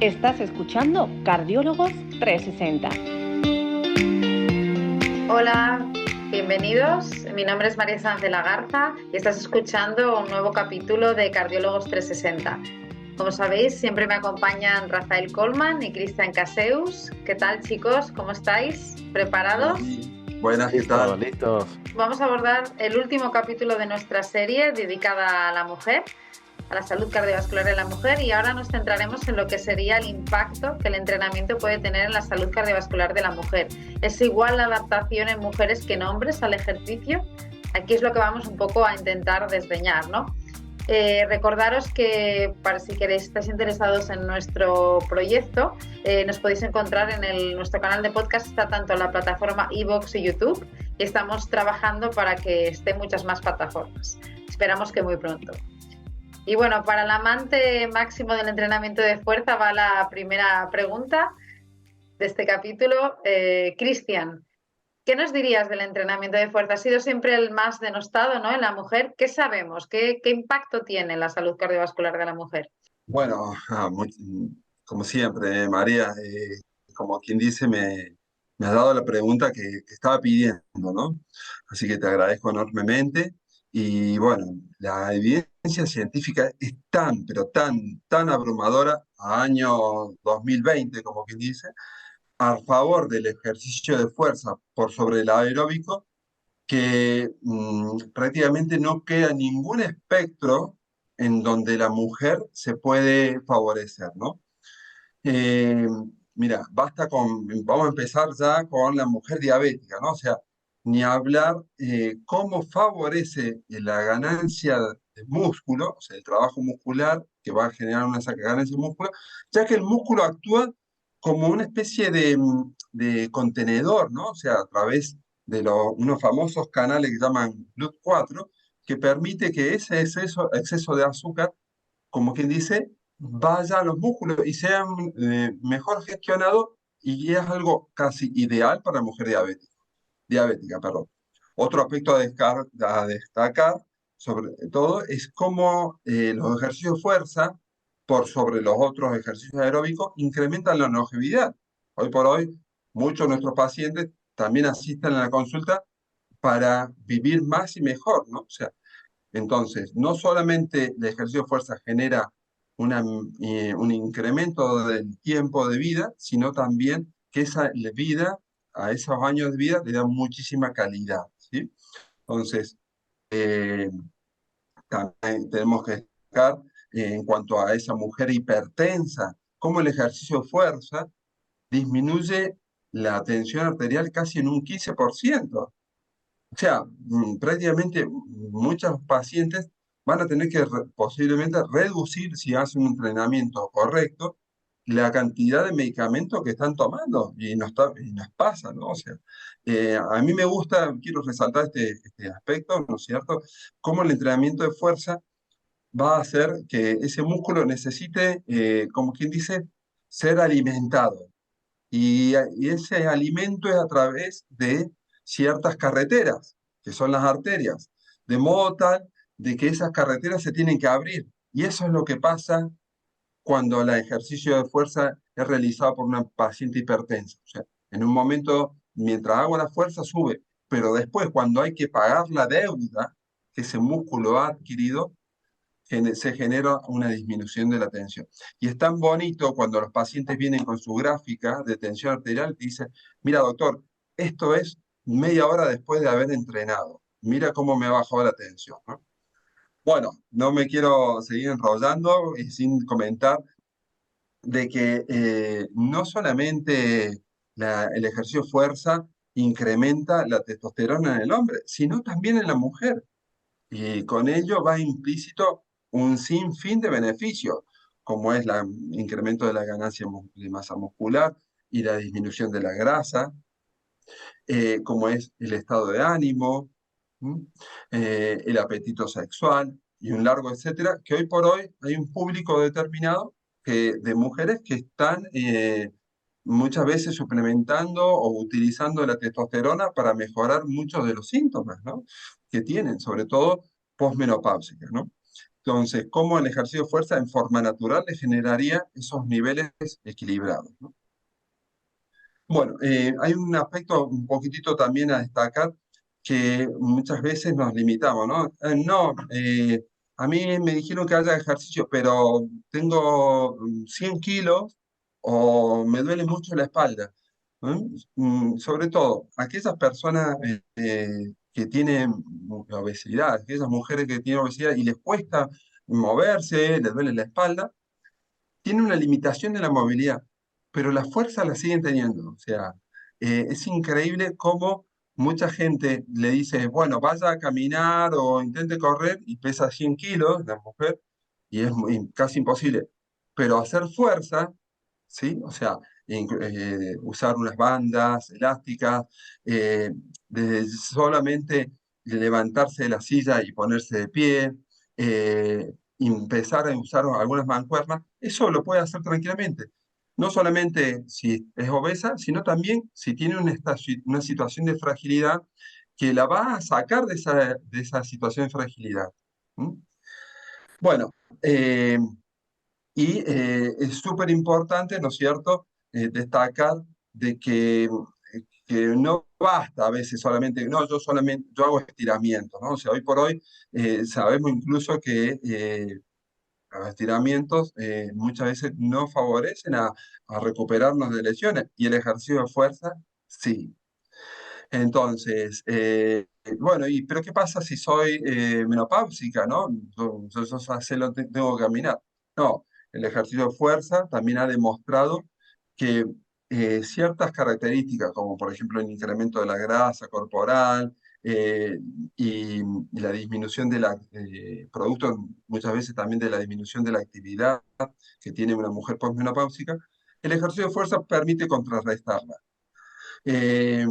Estás escuchando Cardiólogos 360. Hola, bienvenidos. Mi nombre es María Sánchez de la Garza y estás escuchando un nuevo capítulo de Cardiólogos 360. Como sabéis, siempre me acompañan Rafael Colman y Cristian Caseus. ¿Qué tal, chicos? ¿Cómo estáis? ¿Preparados? Buenas, ¿qué tal? Listos. Vamos a abordar el último capítulo de nuestra serie dedicada a la mujer, a la salud cardiovascular de la mujer, y ahora nos centraremos en lo que sería el impacto que el entrenamiento puede tener en la salud cardiovascular de la mujer. ¿Es igual la adaptación en mujeres que en hombres al ejercicio? Aquí es lo que vamos un poco a intentar desdeñar, ¿no? Recordaros que para si queréis, estáis interesados en nuestro proyecto, nos podéis encontrar en nuestro canal de podcast. Está tanto en la plataforma iVoox y YouTube, y estamos trabajando para que esté en muchas más plataformas. Esperamos que muy pronto. Y bueno, para el amante máximo del entrenamiento de fuerza va la primera pregunta de este capítulo. Cristian, ¿qué nos dirías del entrenamiento de fuerza? Ha sido siempre el más denostado, ¿no?, en la mujer. ¿Qué sabemos? ¿Qué impacto tiene en la salud cardiovascular de la mujer? Bueno, como siempre, María, como quien dice, me has dado la pregunta que estaba pidiendo, ¿no? Así que te agradezco enormemente. Y bueno, la evidencia científica es tan, pero tan abrumadora a año 2020, como quien dice, a favor del ejercicio de fuerza por sobre el aeróbico, que prácticamente no queda ningún espectro en donde la mujer se puede favorecer, ¿no? Eh, Mira, vamos a empezar ya con la mujer diabética, ¿no? O sea, ni hablar cómo favorece la ganancia de músculo, o sea, el trabajo muscular que va a generar una ganancia de músculo, ya que el músculo actúa como una especie de contenedor, ¿no? O sea, a través de unos famosos canales que llaman GLUT4, que permite que ese exceso de azúcar, como quien dice, vaya a los músculos y sea mejor gestionado, y es algo casi ideal para la mujer diabética, perdón. Otro aspecto a destacar, sobre todo, es cómo los ejercicios de fuerza, por sobre los otros ejercicios aeróbicos, incrementan la longevidad. Hoy por hoy, muchos de nuestros pacientes también asisten a la consulta para vivir más y mejor, ¿no? O sea, entonces, no solamente el ejercicio de fuerza genera un incremento del tiempo de vida, sino también que esa vida, a esos años de vida, le da muchísima calidad, ¿sí? Entonces, eh, también tenemos que destacar en cuanto a esa mujer hipertensa, cómo el ejercicio de fuerza disminuye la tensión arterial casi en un 15%. O sea, prácticamente muchos pacientes van a tener que posiblemente reducir, si hacen un entrenamiento correcto, la cantidad de medicamentos que están tomando, y nos pasa, ¿no? O sea, a mí me gusta, quiero resaltar este aspecto, ¿no es cierto? Cómo el entrenamiento de fuerza va a hacer que ese músculo necesite, como quien dice, ser alimentado. Y ese alimento es a través de ciertas carreteras, que son las arterias, de modo tal de que esas carreteras se tienen que abrir. Y eso es lo que pasa cuando el ejercicio de fuerza es realizado por una paciente hipertensa. O sea, en un momento, mientras hago la fuerza, sube, pero después, cuando hay que pagar la deuda que ese músculo ha adquirido, se genera una disminución de la tensión. Y es tan bonito cuando los pacientes vienen con su gráfica de tensión arterial y dicen: mira, doctor, esto es media hora después de haber entrenado. Mira cómo me ha bajado la tensión, ¿no? Bueno, no me quiero seguir enrollando y sin comentar de que no solamente el ejercicio de fuerza incrementa la testosterona en el hombre, sino también en la mujer. Y con ello va implícito un sinfín de beneficios, como es el incremento de la ganancia de masa muscular y la disminución de la grasa, como es el estado de ánimo, ¿m? El apetito sexual y un largo etcétera, que hoy por hoy hay un público determinado de mujeres que están muchas veces suplementando o utilizando la testosterona para mejorar muchos de los síntomas, ¿no?, que tienen, sobre todo posmenopáusicas, ¿no? Entonces, cómo el ejercicio de fuerza en forma natural le generaría esos niveles equilibrados, ¿no? Bueno, hay un aspecto un poquitito también a destacar que muchas veces nos limitamos, ¿no? A mí me dijeron que haya ejercicio, pero tengo 100 kilos o me duele mucho la espalda. Sobre todo, aquellas personas que tienen obesidad, aquellas mujeres que tienen obesidad y les cuesta moverse, les duele la espalda, tiene una limitación de la movilidad, pero la fuerza la siguen teniendo. O sea, es increíble cómo mucha gente le dice, bueno, vaya a caminar o intente correr y pesa 100 kilos la mujer y es casi imposible. Pero hacer fuerza, ¿sí? O sea, usar unas bandas elásticas, eh, desde solamente levantarse de la silla y ponerse de pie, empezar a usar algunas mancuernas, eso lo puede hacer tranquilamente. No solamente si es obesa, sino también si tiene una situación de fragilidad que la va a sacar de esa situación de fragilidad. ¿Mm? Bueno, es súper importante, ¿no es cierto?, destacar de que no basta a veces solamente, no, yo hago estiramientos, ¿no? O sea, hoy por hoy sabemos incluso que los estiramientos muchas veces no favorecen a recuperarnos de lesiones y el ejercicio de fuerza sí. Entonces, bueno, pero ¿qué pasa si soy menopáusica, no? Yo tengo que caminar. No, el ejercicio de fuerza también ha demostrado que ciertas características, como por ejemplo el incremento de la grasa corporal eh, y la disminución de producto muchas veces también de la disminución de la actividad que tiene una mujer posmenopáusica, el ejercicio de fuerza permite contrarrestarla. Eh,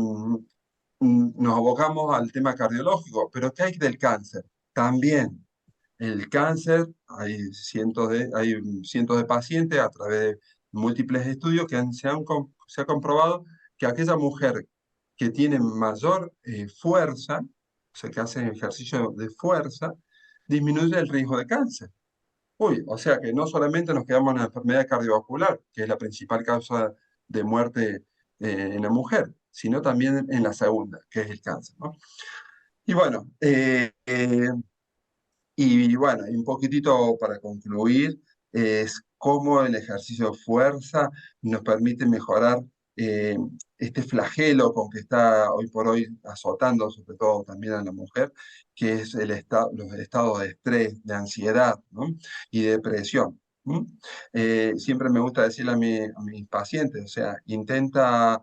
Nos abocamos al tema cardiológico, pero ¿qué hay del cáncer? También el cáncer, hay cientos de pacientes a través de múltiples estudios que se ha comprobado que aquella mujer que tiene mayor fuerza, o sea, que hace ejercicio de fuerza, disminuye el riesgo de cáncer. Uy, o sea que no solamente nos quedamos en la enfermedad cardiovascular, que es la principal causa de muerte en la mujer, sino también en la segunda, que es el cáncer, ¿no? Y bueno, y un poquitito para concluir, es cómo el ejercicio de fuerza nos permite mejorar eh, este flagelo con que está hoy por hoy azotando, sobre todo también a la mujer, que es los estados de estrés, de ansiedad, ¿no? Y de depresión. ¿M? Siempre me gusta decirle a mis pacientes, o sea, intenta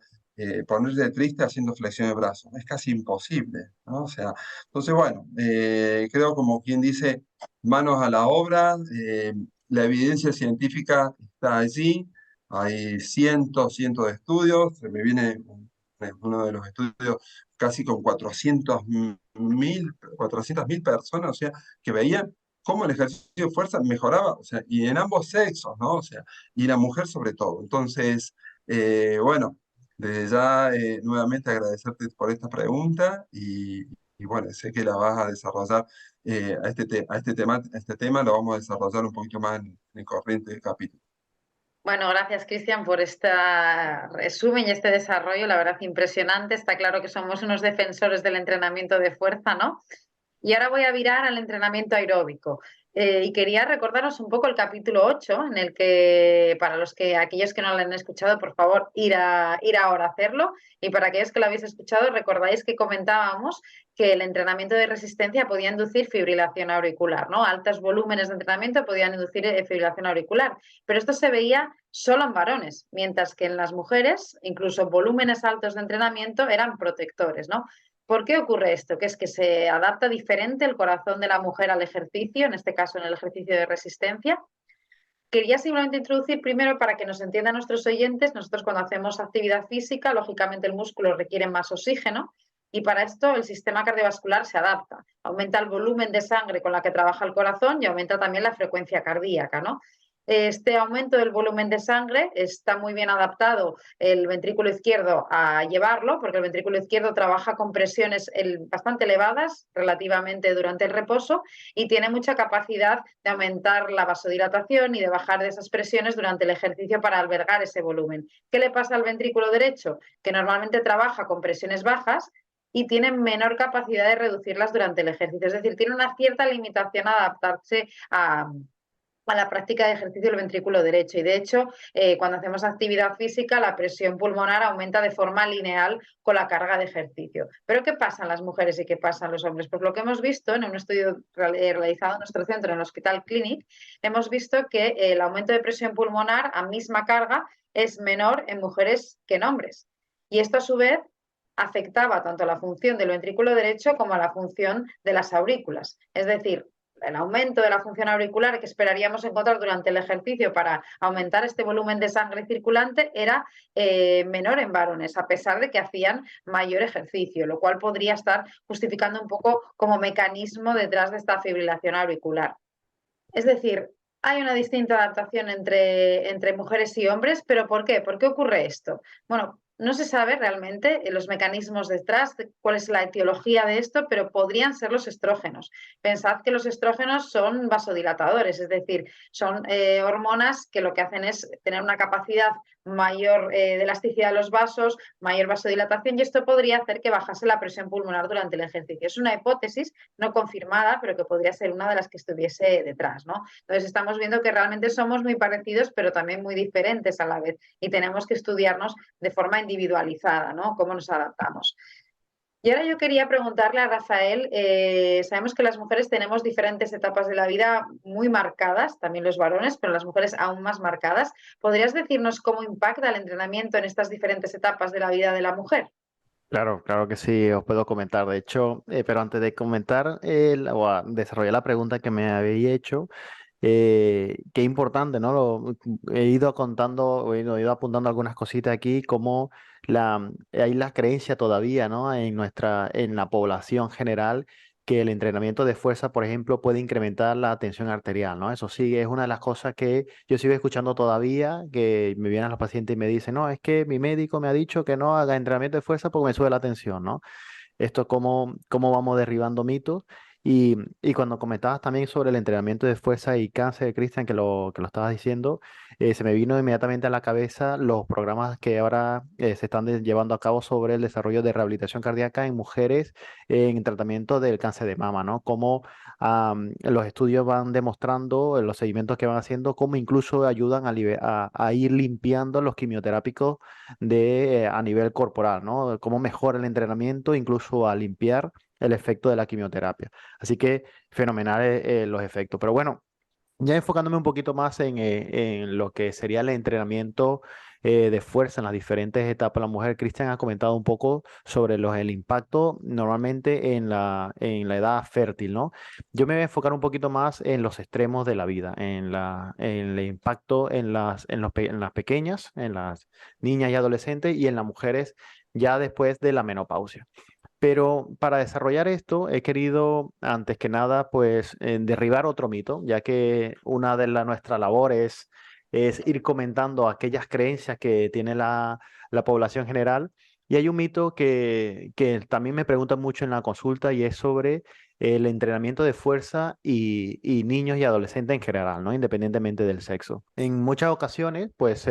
ponerse triste haciendo flexión de brazos. Es casi imposible, ¿no? O sea, entonces, bueno, creo como quien dice, manos a la obra, la evidencia científica está allí, hay cientos de estudios, se me viene uno de los estudios casi con 400.000 personas, o sea, que veían cómo el ejercicio de fuerza mejoraba, o sea, y en ambos sexos, ¿no? O sea, y la mujer sobre todo. Entonces, bueno, desde ya nuevamente agradecerte por esta pregunta y bueno, sé que la vas a desarrollar a este tema lo vamos a desarrollar un poquito más en el corriente capítulo. Bueno, gracias, Cristian, por este resumen y este desarrollo. La verdad, impresionante. Está claro que somos unos defensores del entrenamiento de fuerza, ¿no? Y ahora voy a virar al entrenamiento aeróbico. Y quería recordaros un poco el capítulo 8, en el que, para aquellos que no lo han escuchado, por favor, ir ahora a hacerlo. Y para aquellos que lo habéis escuchado, recordáis que comentábamos que el entrenamiento de resistencia podía inducir fibrilación auricular, ¿no? Altos volúmenes de entrenamiento podían inducir fibrilación auricular. Pero esto se veía solo en varones, mientras que en las mujeres, incluso volúmenes altos de entrenamiento eran protectores, ¿no? ¿Por qué ocurre esto? Que es que se adapta diferente el corazón de la mujer al ejercicio, en este caso en el ejercicio de resistencia. Quería simplemente introducir primero para que nos entiendan nuestros oyentes, nosotros cuando hacemos actividad física, lógicamente el músculo requiere más oxígeno y para esto el sistema cardiovascular se adapta. Aumenta el volumen de sangre con la que trabaja el corazón y aumenta también la frecuencia cardíaca, ¿no? este aumento del volumen de sangre está muy bien adaptado el ventrículo izquierdo a llevarlo, porque el ventrículo izquierdo trabaja con presiones bastante elevadas relativamente durante el reposo y tiene mucha capacidad de aumentar la vasodilatación y de bajar de esas presiones durante el ejercicio para albergar ese volumen. ¿Qué le pasa al ventrículo derecho? Que normalmente trabaja con presiones bajas y tiene menor capacidad de reducirlas durante el ejercicio. Es decir, tiene una cierta limitación a adaptarse a la práctica de ejercicio del ventrículo derecho. Y de hecho, cuando hacemos actividad física, la presión pulmonar aumenta de forma lineal con la carga de ejercicio. Pero ¿qué pasa en las mujeres y qué pasa en los hombres? Pues lo que hemos visto en un estudio realizado en nuestro centro, en el Hospital Clinic, hemos visto que el aumento de presión pulmonar a misma carga es menor en mujeres que en hombres. Y esto a su vez afectaba tanto a la función del ventrículo derecho como a la función de las aurículas. Es decir, el aumento de la función auricular que esperaríamos encontrar durante el ejercicio para aumentar este volumen de sangre circulante era menor en varones, a pesar de que hacían mayor ejercicio, lo cual podría estar justificando un poco como mecanismo detrás de esta fibrilación auricular. Es decir, hay una distinta adaptación entre mujeres y hombres, pero ¿por qué? ¿Por qué ocurre esto? Bueno, no se sabe realmente los mecanismos detrás, cuál es la etiología de esto, pero podrían ser los estrógenos. Pensad que los estrógenos son vasodilatadores, es decir, son hormonas que lo que hacen es tener una capacidad mayor de elasticidad de los vasos, mayor vasodilatación, y esto podría hacer que bajase la presión pulmonar durante el ejercicio. Es una hipótesis no confirmada, pero que podría ser una de las que estuviese detrás, ¿no? Entonces estamos viendo que realmente somos muy parecidos, pero también muy diferentes a la vez, y tenemos que estudiarnos de forma individualizada, ¿no? Cómo nos adaptamos. Y ahora yo quería preguntarle a Rafael, sabemos que las mujeres tenemos diferentes etapas de la vida muy marcadas, también los varones, pero las mujeres aún más marcadas. ¿Podrías decirnos cómo impacta el entrenamiento en estas diferentes etapas de la vida de la mujer? Claro, claro que sí, os puedo comentar. De hecho, pero antes de comentar o a desarrollar la pregunta que me habéis hecho, qué importante, ¿no? He ido contando, he ido apuntando algunas cositas aquí, como hay la creencia todavía, ¿no? En la población general, que el entrenamiento de fuerza, por ejemplo, puede incrementar la tensión arterial, ¿no? Eso sí, es una de las cosas que yo sigo escuchando todavía, que me vienen los pacientes y me dicen, no, es que mi médico me ha dicho que no haga entrenamiento de fuerza porque me sube la tensión, ¿no? Esto cómo vamos derribando mitos. Y cuando comentabas también sobre el entrenamiento de fuerza y cáncer, Cristian, que lo estabas diciendo, se me vino inmediatamente a la cabeza los programas que ahora se están llevando a cabo sobre el desarrollo de rehabilitación cardíaca en mujeres en tratamiento del cáncer de mama, ¿no? Cómo los estudios van demostrando, los seguimientos que van haciendo, cómo incluso ayudan a ir limpiando los quimioterápicos a nivel corporal, ¿no? Cómo mejora el entrenamiento, incluso a limpiar el efecto de la quimioterapia. Así que fenomenal los efectos. Pero bueno, ya enfocándome un poquito más en lo que sería el entrenamiento de fuerza en las diferentes etapas, la mujer, Cristian ha comentado un poco sobre el impacto normalmente en la edad fértil, ¿no? Yo me voy a enfocar un poquito más en los extremos de la vida, en el impacto en las pequeñas, en las niñas y adolescentes y en las mujeres ya después de la menopausia. Pero para desarrollar esto he querido, antes que nada, pues derribar otro mito, ya que una de nuestras labores es ir comentando aquellas creencias que tiene la población general. Y hay un mito que también me preguntan mucho en la consulta y es sobre el entrenamiento de fuerza y niños y adolescentes en general, ¿no? Independientemente del sexo. En muchas ocasiones, pues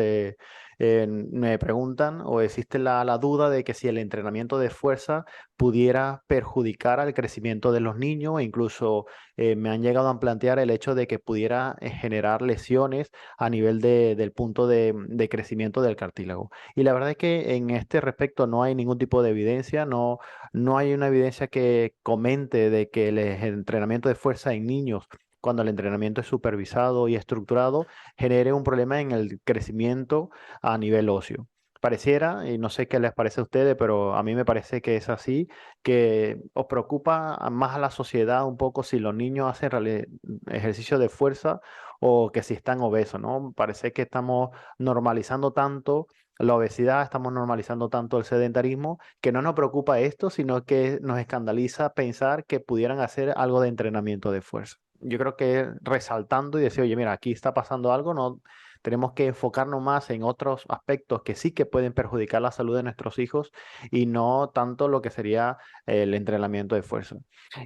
me preguntan o existe la duda de que si el entrenamiento de fuerza pudiera perjudicar al crecimiento de los niños e incluso me han llegado a plantear el hecho de que pudiera generar lesiones a nivel del punto de crecimiento del cartílago. Y la verdad es que en este respecto no hay ningún tipo de evidencia, no hay una evidencia que comente de que el entrenamiento de fuerza en niños, cuando el entrenamiento es supervisado y estructurado, genere un problema en el crecimiento a nivel óseo. pareciera, y no sé qué les parece a ustedes, pero a mí me parece que es así, que os preocupa más a la sociedad un poco si los niños hacen ejercicio de fuerza o que si están obesos, ¿no? Parece que estamos normalizando tanto la obesidad, estamos normalizando tanto el sedentarismo, que no nos preocupa esto, sino que nos escandaliza pensar que pudieran hacer algo de entrenamiento de fuerza. Yo creo que resaltando y decir, oye, mira, aquí está pasando algo, no tenemos que enfocarnos más en otros aspectos que sí que pueden perjudicar la salud de nuestros hijos y no tanto lo que sería el entrenamiento de fuerza.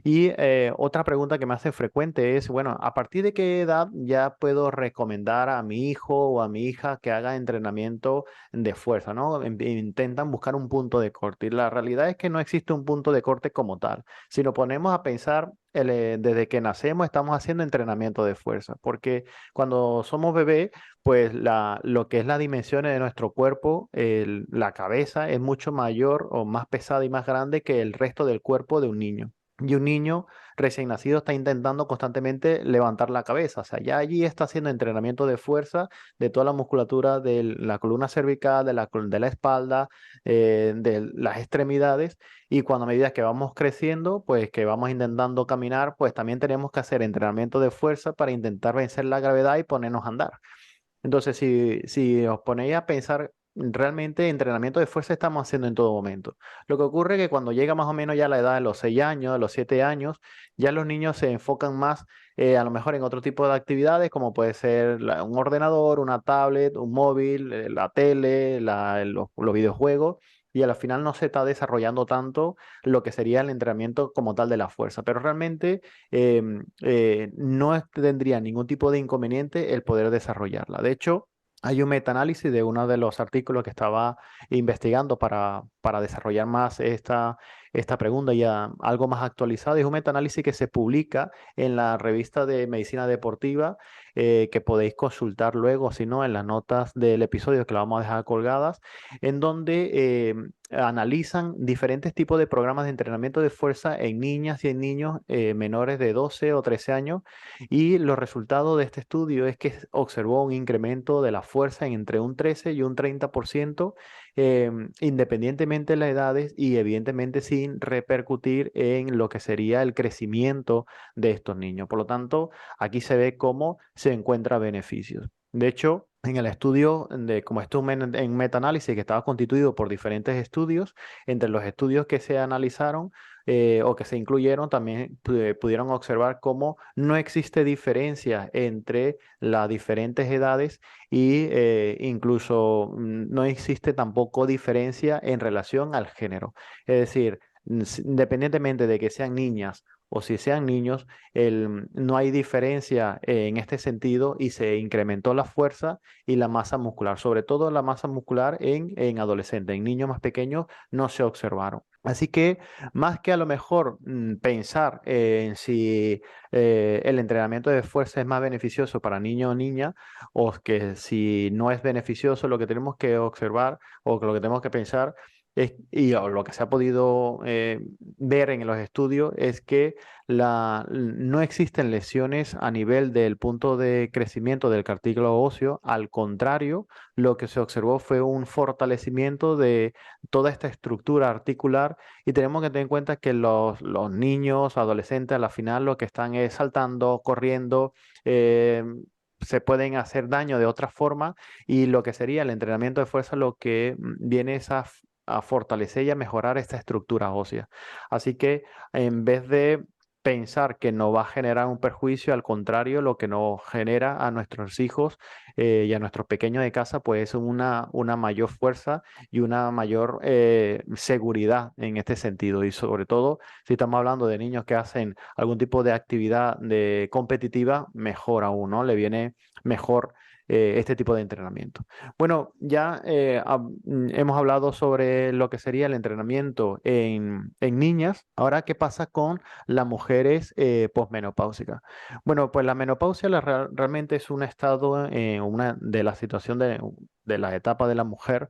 Y otra pregunta que me hace frecuente es, bueno, ¿a partir de qué edad ya puedo recomendar a mi hijo o a mi hija que haga entrenamiento de fuerza, ¿no? Intentan buscar un punto de corte y la realidad es que no existe un punto de corte como tal. Si nos ponemos a pensar, desde que nacemos estamos haciendo entrenamiento de fuerza, porque cuando somos bebés, pues lo que es las dimensiones de nuestro cuerpo, la cabeza es mucho mayor o más pesada y más grande que el resto del cuerpo de un niño. Y un niño recién nacido está intentando constantemente levantar la cabeza. O sea, ya allí está haciendo entrenamiento de fuerza de toda la musculatura de la columna cervical, de la espalda, de las extremidades. Y cuando a medida que vamos creciendo, pues que vamos intentando caminar, pues también tenemos que hacer entrenamiento de fuerza para intentar vencer la gravedad y ponernos a andar. Entonces, si os ponéis a pensar, realmente entrenamiento de fuerza estamos haciendo en todo momento. Lo que ocurre es que cuando llega más o menos ya la edad de los 6 años, de los 7 años, ya los niños se enfocan más a lo mejor en otro tipo de actividades, como puede ser un ordenador, una tablet, un móvil, la tele, los videojuegos. Y al final no se está desarrollando tanto lo que sería el entrenamiento como tal de la fuerza. Pero realmente no tendría ningún tipo de inconveniente el poder desarrollarla. De hecho, hay un metaanálisis de uno de los artículos que estaba investigando para desarrollar más esta pregunta y algo más actualizado. Es un metaanálisis que se publica en la revista de Medicina Deportiva, que podéis consultar luego, si no, en las notas del episodio que la vamos a dejar colgadas, en donde analizan diferentes tipos de programas de entrenamiento de fuerza en niñas y en niños menores de 12 o 13 años y los resultados de este estudio es que observó un incremento de la fuerza en entre un 13 y un 30%, independientemente de las edades y evidentemente sin repercutir en lo que sería el crecimiento de estos niños. Por lo tanto, aquí se ve cómo se encuentra beneficios. De hecho, en el estudio, como estuvo en metaanálisis que estaba constituido por diferentes estudios, entre los estudios que se analizaron o que se incluyeron, también pudieron observar cómo no existe diferencia entre las diferentes edades y incluso no existe tampoco diferencia en relación al género. Es decir, independientemente de que sean niñas o si sean niños, no hay diferencia en este sentido y se incrementó la fuerza y la masa muscular, sobre todo la masa muscular en adolescentes, en niños más pequeños no se observaron. Así que más que a lo mejor pensar en si el entrenamiento de fuerza es más beneficioso para niño o niña, o que si no es beneficioso, lo que tenemos que observar o lo que tenemos que pensar o lo que se ha podido ver en los estudios es que no existen lesiones a nivel del punto de crecimiento del cartílago óseo. Al contrario, lo que se observó fue un fortalecimiento de toda esta estructura articular y tenemos que tener en cuenta que los niños, adolescentes, a la final lo que están es saltando, corriendo. Se pueden hacer daño de otra forma y lo que sería el entrenamiento de fuerza lo que viene es a fortalecer y a mejorar esta estructura ósea. Así que en vez de pensar que no va a generar un perjuicio, al contrario, lo que nos genera a nuestros hijos y a nuestros pequeños de casa, pues es una mayor fuerza y una mayor seguridad en este sentido. Y sobre todo, si estamos hablando de niños que hacen algún tipo de actividad competitiva, mejor aún, ¿no? Le viene mejor este tipo de entrenamiento. Bueno, ya hemos hablado sobre lo que sería el entrenamiento en niñas. Ahora, ¿qué pasa con las mujeres posmenopáusicas? Bueno, pues la menopausia realmente es un estado, una de la situación de la etapa de la mujer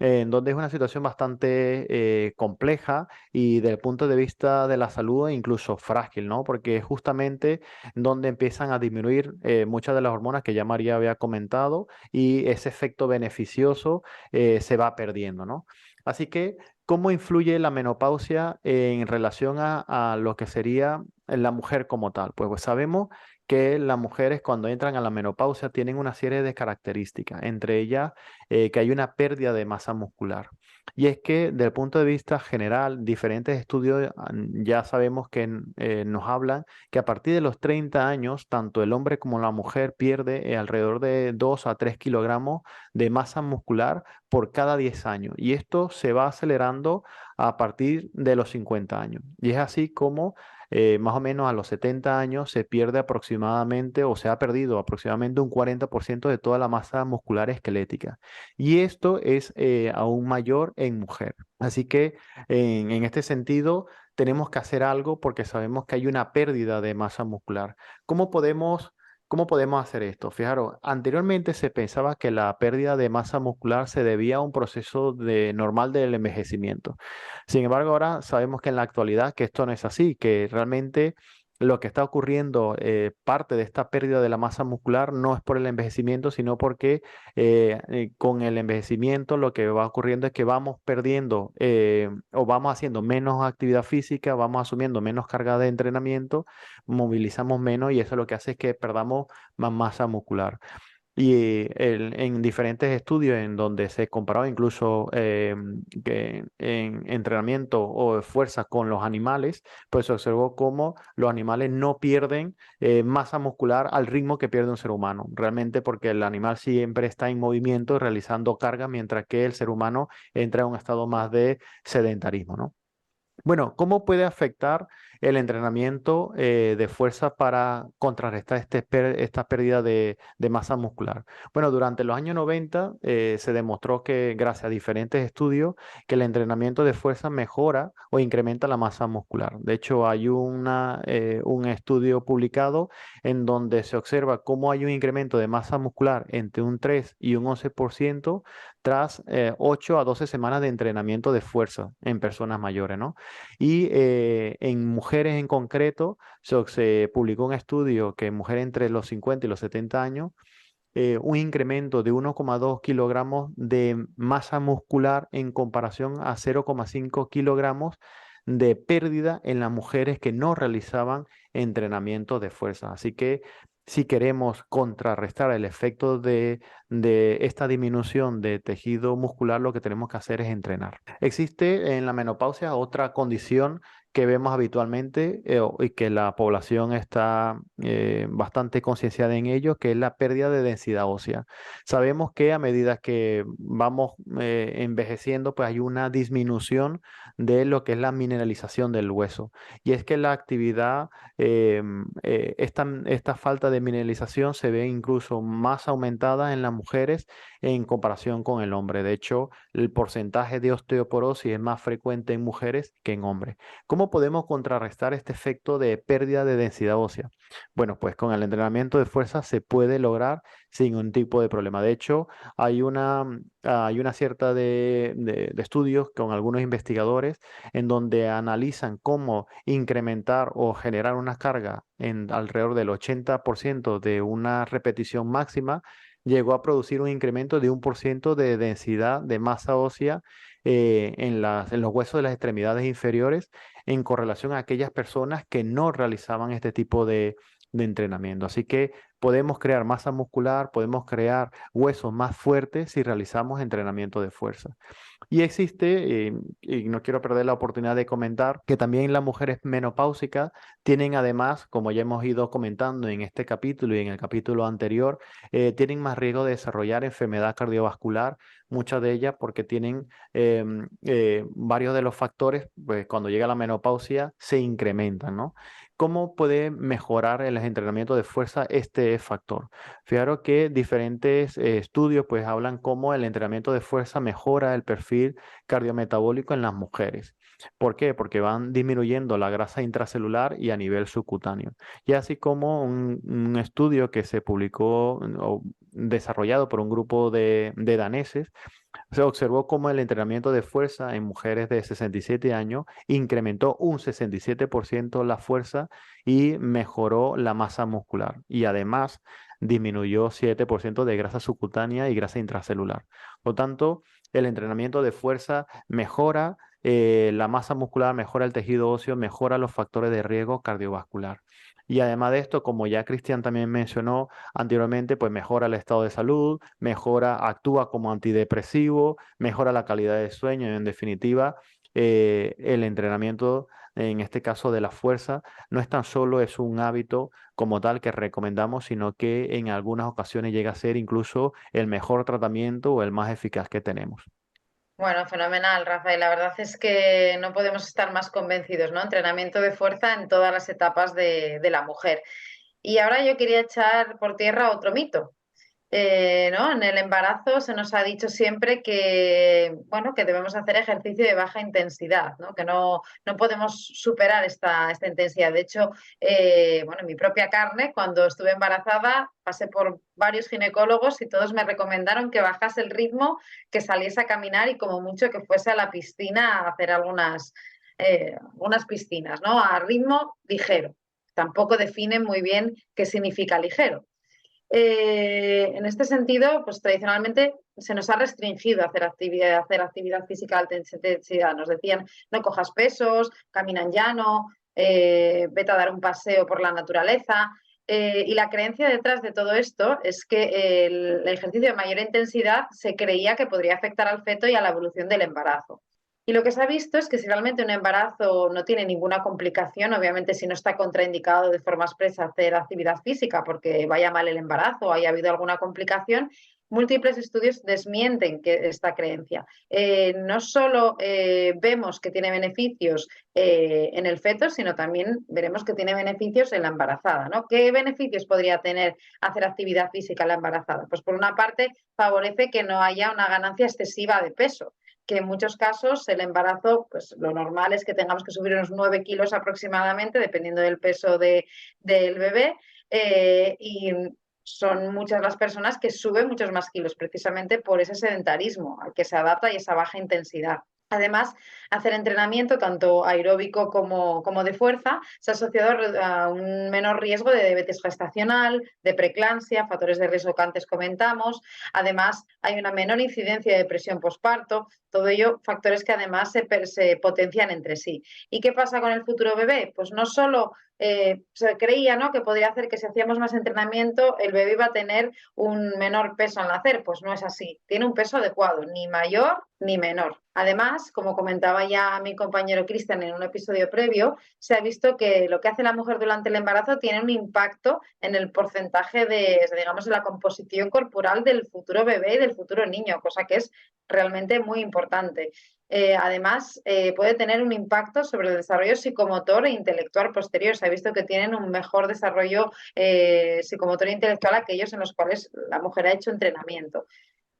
en donde es una situación bastante compleja y desde el punto de vista de la salud incluso frágil, ¿no? Porque es justamente donde empiezan a disminuir muchas de las hormonas que ya María había comentado y ese efecto beneficioso se va perdiendo, ¿no? Así que, ¿cómo influye la menopausia en relación a lo que sería la mujer como tal? Pues sabemos que las mujeres cuando entran a la menopausia tienen una serie de características, entre ellas que hay una pérdida de masa muscular. Y es que desde el punto de vista general, diferentes estudios ya sabemos que nos hablan que a partir de los 30 años, tanto el hombre como la mujer pierde alrededor de 2 a 3 kilogramos de masa muscular por cada 10 años. Y esto se va acelerando a partir de los 50 años. Y es así como más o menos a los 70 años se pierde aproximadamente o se ha perdido aproximadamente un 40% de toda la masa muscular esquelética. Y esto es aún mayor en mujer. Así que en este sentido tenemos que hacer algo porque sabemos que hay una pérdida de masa muscular. ¿Cómo podemos, cómo podemos hacer esto? Fijaros, anteriormente se pensaba que la pérdida de masa muscular se debía a un proceso normal del envejecimiento. Sin embargo, ahora sabemos que en la actualidad que esto no es así, que realmente lo que está ocurriendo, parte de esta pérdida de la masa muscular no es por el envejecimiento, sino porque con el envejecimiento lo que va ocurriendo es que vamos perdiendo o vamos haciendo menos actividad física, vamos asumiendo menos carga de entrenamiento, movilizamos menos y eso lo que hace es que perdamos más masa muscular. Y en diferentes estudios en donde se comparaba incluso que en entrenamiento o de fuerza con los animales, pues se observó cómo los animales no pierden masa muscular al ritmo que pierde un ser humano. Realmente porque el animal siempre está en movimiento realizando carga, mientras que el ser humano entra en un estado más de sedentarismo, ¿no? Bueno, ¿cómo puede afectar el entrenamiento de fuerza para contrarrestar esta pérdida de masa muscular? Bueno, durante los años 90 se demostró que gracias a diferentes estudios que el entrenamiento de fuerza mejora o incrementa la masa muscular. De hecho, hay un estudio publicado en donde se observa cómo hay un incremento de masa muscular entre un 3 y un 11% tras 8 a 12 semanas de entrenamiento de fuerza en personas mayores, ¿no? Y en mujeres en concreto se publicó un estudio que en mujeres entre los 50 y los 70 años, un incremento de 1,2 kilogramos de masa muscular en comparación a 0,5 kilogramos de pérdida en las mujeres que no realizaban entrenamiento de fuerza. Así que si queremos contrarrestar el efecto de esta disminución de tejido muscular, lo que tenemos que hacer es entrenar. Existe en la menopausia otra condición que vemos habitualmente y que la población está bastante concienciada en ello, que es la pérdida de densidad ósea. Sabemos que a medida que vamos envejeciendo, pues hay una disminución de lo que es la mineralización del hueso. Y es que la actividad, esta falta de mineralización se ve incluso más aumentada en las mujeres en comparación con el hombre. De hecho, el porcentaje de osteoporosis es más frecuente en mujeres que en hombres. ¿Cómo podemos contrarrestar este efecto de pérdida de densidad ósea? Bueno, pues con el entrenamiento de fuerza se puede lograr sin un tipo de problema. De hecho, hay una cierta de estudios con algunos investigadores en donde analizan cómo incrementar o generar una carga en alrededor del 80% de una repetición máxima, llegó a producir un incremento de 1% de densidad de masa ósea en los huesos de las extremidades inferiores en correlación a aquellas personas que no realizaban este tipo de entrenamiento. Así que podemos crear masa muscular, podemos crear huesos más fuertes si realizamos entrenamiento de fuerza. Y existe, y no quiero perder la oportunidad de comentar, que también las mujeres menopáusicas tienen además, como ya hemos ido comentando en este capítulo y en el capítulo anterior, tienen más riesgo de desarrollar enfermedad cardiovascular, muchas de ellas porque tienen varios de los factores, pues cuando llega la menopausia se incrementan, ¿no? ¿Cómo puede mejorar el entrenamiento de fuerza este factor? Fijaros que diferentes estudios pues hablan cómo el entrenamiento de fuerza mejora el perfil cardiometabólico en las mujeres. ¿Por qué? Porque van disminuyendo la grasa intracelular y a nivel subcutáneo. Y así como un estudio que se publicó o desarrollado por un grupo de daneses, Se observó cómo el entrenamiento de fuerza en mujeres de 67 años incrementó un 67% la fuerza y mejoró la masa muscular. Y además disminuyó 7% de grasa subcutánea y grasa intracelular. Por tanto, el entrenamiento de fuerza mejora la masa muscular, mejora el tejido óseo, mejora los factores de riesgo cardiovascular. Y además de esto, como ya Cristian también mencionó, anteriormente, pues mejora el estado de salud, mejora, actúa como antidepresivo, mejora la calidad de sueño y en definitiva, el entrenamiento, en este caso de la fuerza, no es tan solo es un hábito como tal que recomendamos, sino que en algunas ocasiones llega a ser incluso el mejor tratamiento o el más eficaz que tenemos. Bueno, fenomenal, Rafael. La verdad es que no podemos estar más convencidos, ¿no? Entrenamiento de fuerza en todas las etapas de la mujer. Y ahora yo quería echar por tierra otro mito. ¿No? En el embarazo se nos ha dicho siempre que, bueno, que debemos hacer ejercicio de baja intensidad, ¿no? Que no podemos superar esta intensidad. De hecho, bueno, en mi propia carne, cuando estuve embarazada, pasé por varios ginecólogos y todos me recomendaron que bajase el ritmo, que saliese a caminar y como mucho que fuese a la piscina a hacer algunas piscinas, ¿no? A ritmo ligero. Tampoco definen muy bien qué significa ligero. En este sentido, pues tradicionalmente se nos ha restringido hacer actividad física de alta intensidad. Nos decían, no cojas pesos, camina en llano, vete a dar un paseo por la naturaleza. Y la creencia detrás de todo esto es que el ejercicio de mayor intensidad se creía que podría afectar al feto y a la evolución del embarazo. Y lo que se ha visto es que si realmente un embarazo no tiene ninguna complicación, obviamente si no está contraindicado de forma expresa hacer actividad física porque vaya mal el embarazo o haya habido alguna complicación, múltiples estudios desmienten esta creencia. No solo vemos que tiene beneficios en el feto, sino también veremos que tiene beneficios en la embarazada, ¿no? ¿Qué beneficios podría tener hacer actividad física en la embarazada? Pues por una parte favorece que no haya una ganancia excesiva de peso, que en muchos casos el embarazo, pues lo normal es que tengamos que subir unos 9 kilos aproximadamente, dependiendo del peso del bebé, y son muchas las personas que suben muchos más kilos, precisamente por ese sedentarismo al que se adapta y esa baja intensidad. Además, hacer entrenamiento tanto aeróbico como de fuerza se ha asociado a un menor riesgo de diabetes gestacional, de preeclampsia, factores de riesgo que antes comentamos. Además, hay una menor incidencia de depresión posparto. Todo ello, factores que además se potencian entre sí. ¿Y qué pasa con el futuro bebé? Pues no solo se creía, ¿no?, que podría hacer que si hacíamos más entrenamiento el bebé iba a tener un menor peso al nacer. Pues no es así. Tiene un peso adecuado, ni mayor ni menor. Además, como comentaba ya mi compañero Cristian en un episodio previo, se ha visto que lo que hace la mujer durante el embarazo tiene un impacto en el porcentaje digamos, de la composición corporal del futuro bebé y del futuro niño, cosa que es realmente muy importante. Además, puede tener un impacto sobre el desarrollo psicomotor e intelectual posterior. Se ha visto que tienen un mejor desarrollo psicomotor e intelectual aquellos en los cuales la mujer ha hecho entrenamiento.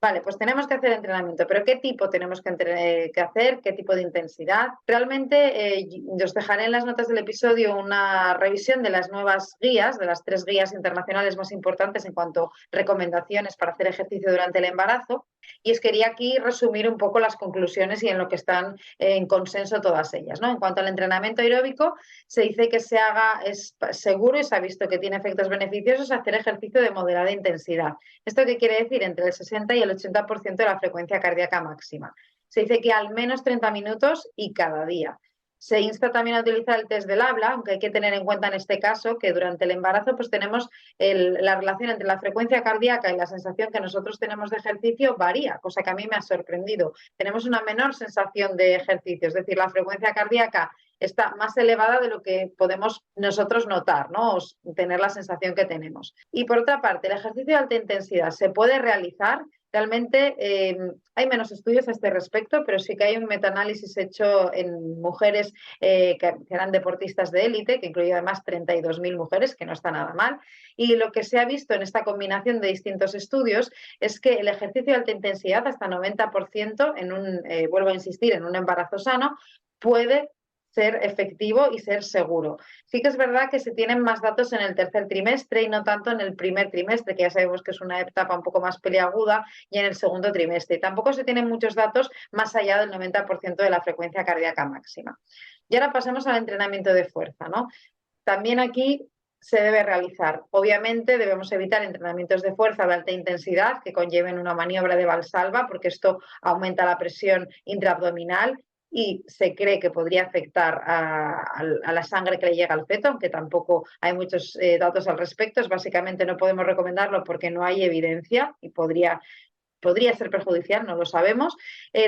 Vale, pues tenemos que hacer entrenamiento, pero ¿qué tipo tenemos que hacer? ¿Qué tipo de intensidad? Realmente os dejaré en las notas del episodio una revisión de las nuevas guías, de las 3 guías internacionales más importantes en cuanto a recomendaciones para hacer ejercicio durante el embarazo. Y os quería aquí resumir un poco las conclusiones y en lo que están en consenso todas ellas, ¿no? En cuanto al entrenamiento aeróbico, se dice que es seguro y se ha visto que tiene efectos beneficiosos hacer ejercicio de moderada intensidad. ¿Esto qué quiere decir? Entre el 60 y el 80% de la frecuencia cardíaca máxima. Se dice que al menos 30 minutos y cada día. Se insta también a utilizar el test del habla, aunque hay que tener en cuenta en este caso que durante el embarazo pues tenemos la relación entre la frecuencia cardíaca y la sensación que nosotros tenemos de ejercicio varía, cosa que a mí me ha sorprendido. Tenemos una menor sensación de ejercicio, es decir, la frecuencia cardíaca está más elevada de lo que podemos nosotros notar, ¿no? O tener la sensación que tenemos. Y por otra parte, el ejercicio de alta intensidad se puede realizar. Realmente hay menos estudios a este respecto, pero sí que hay un metaanálisis hecho en mujeres que eran deportistas de élite, que incluye además 32.000 mujeres, que no está nada mal. Y lo que se ha visto en esta combinación de distintos estudios es que el ejercicio de alta intensidad, hasta 90%, vuelvo a insistir, en un embarazo sano, puede ser efectivo y ser seguro. Sí que es verdad que se tienen más datos en el tercer trimestre y no tanto en el primer trimestre, que ya sabemos que es una etapa un poco más peliaguda, y en el segundo trimestre. Y tampoco se tienen muchos datos más allá del 90% de la frecuencia cardíaca máxima. Y ahora pasemos al entrenamiento de fuerza, ¿no? También aquí se debe realizar. Obviamente debemos evitar entrenamientos de fuerza de alta intensidad que conlleven una maniobra de Valsalva, porque esto aumenta la presión intraabdominal y se cree que podría afectar a la sangre que le llega al feto, aunque tampoco hay muchos datos al respecto. Básicamente no podemos recomendarlo porque no hay evidencia y podría ser perjudicial, no lo sabemos.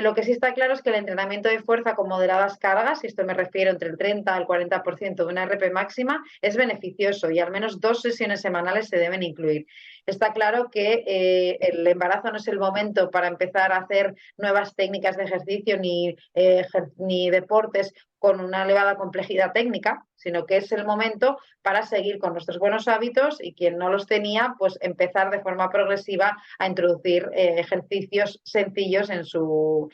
Lo que sí está claro es que el entrenamiento de fuerza con moderadas cargas, y esto me refiero entre el 30 al 40% de una RP máxima, es beneficioso y al menos 2 sesiones semanales se deben incluir. Está claro que el embarazo no es el momento para empezar a hacer nuevas técnicas de ejercicio ni deportes con una elevada complejidad técnica, sino que es el momento para seguir con nuestros buenos hábitos y quien no los tenía, pues empezar de forma progresiva a introducir ejercicios sencillos en su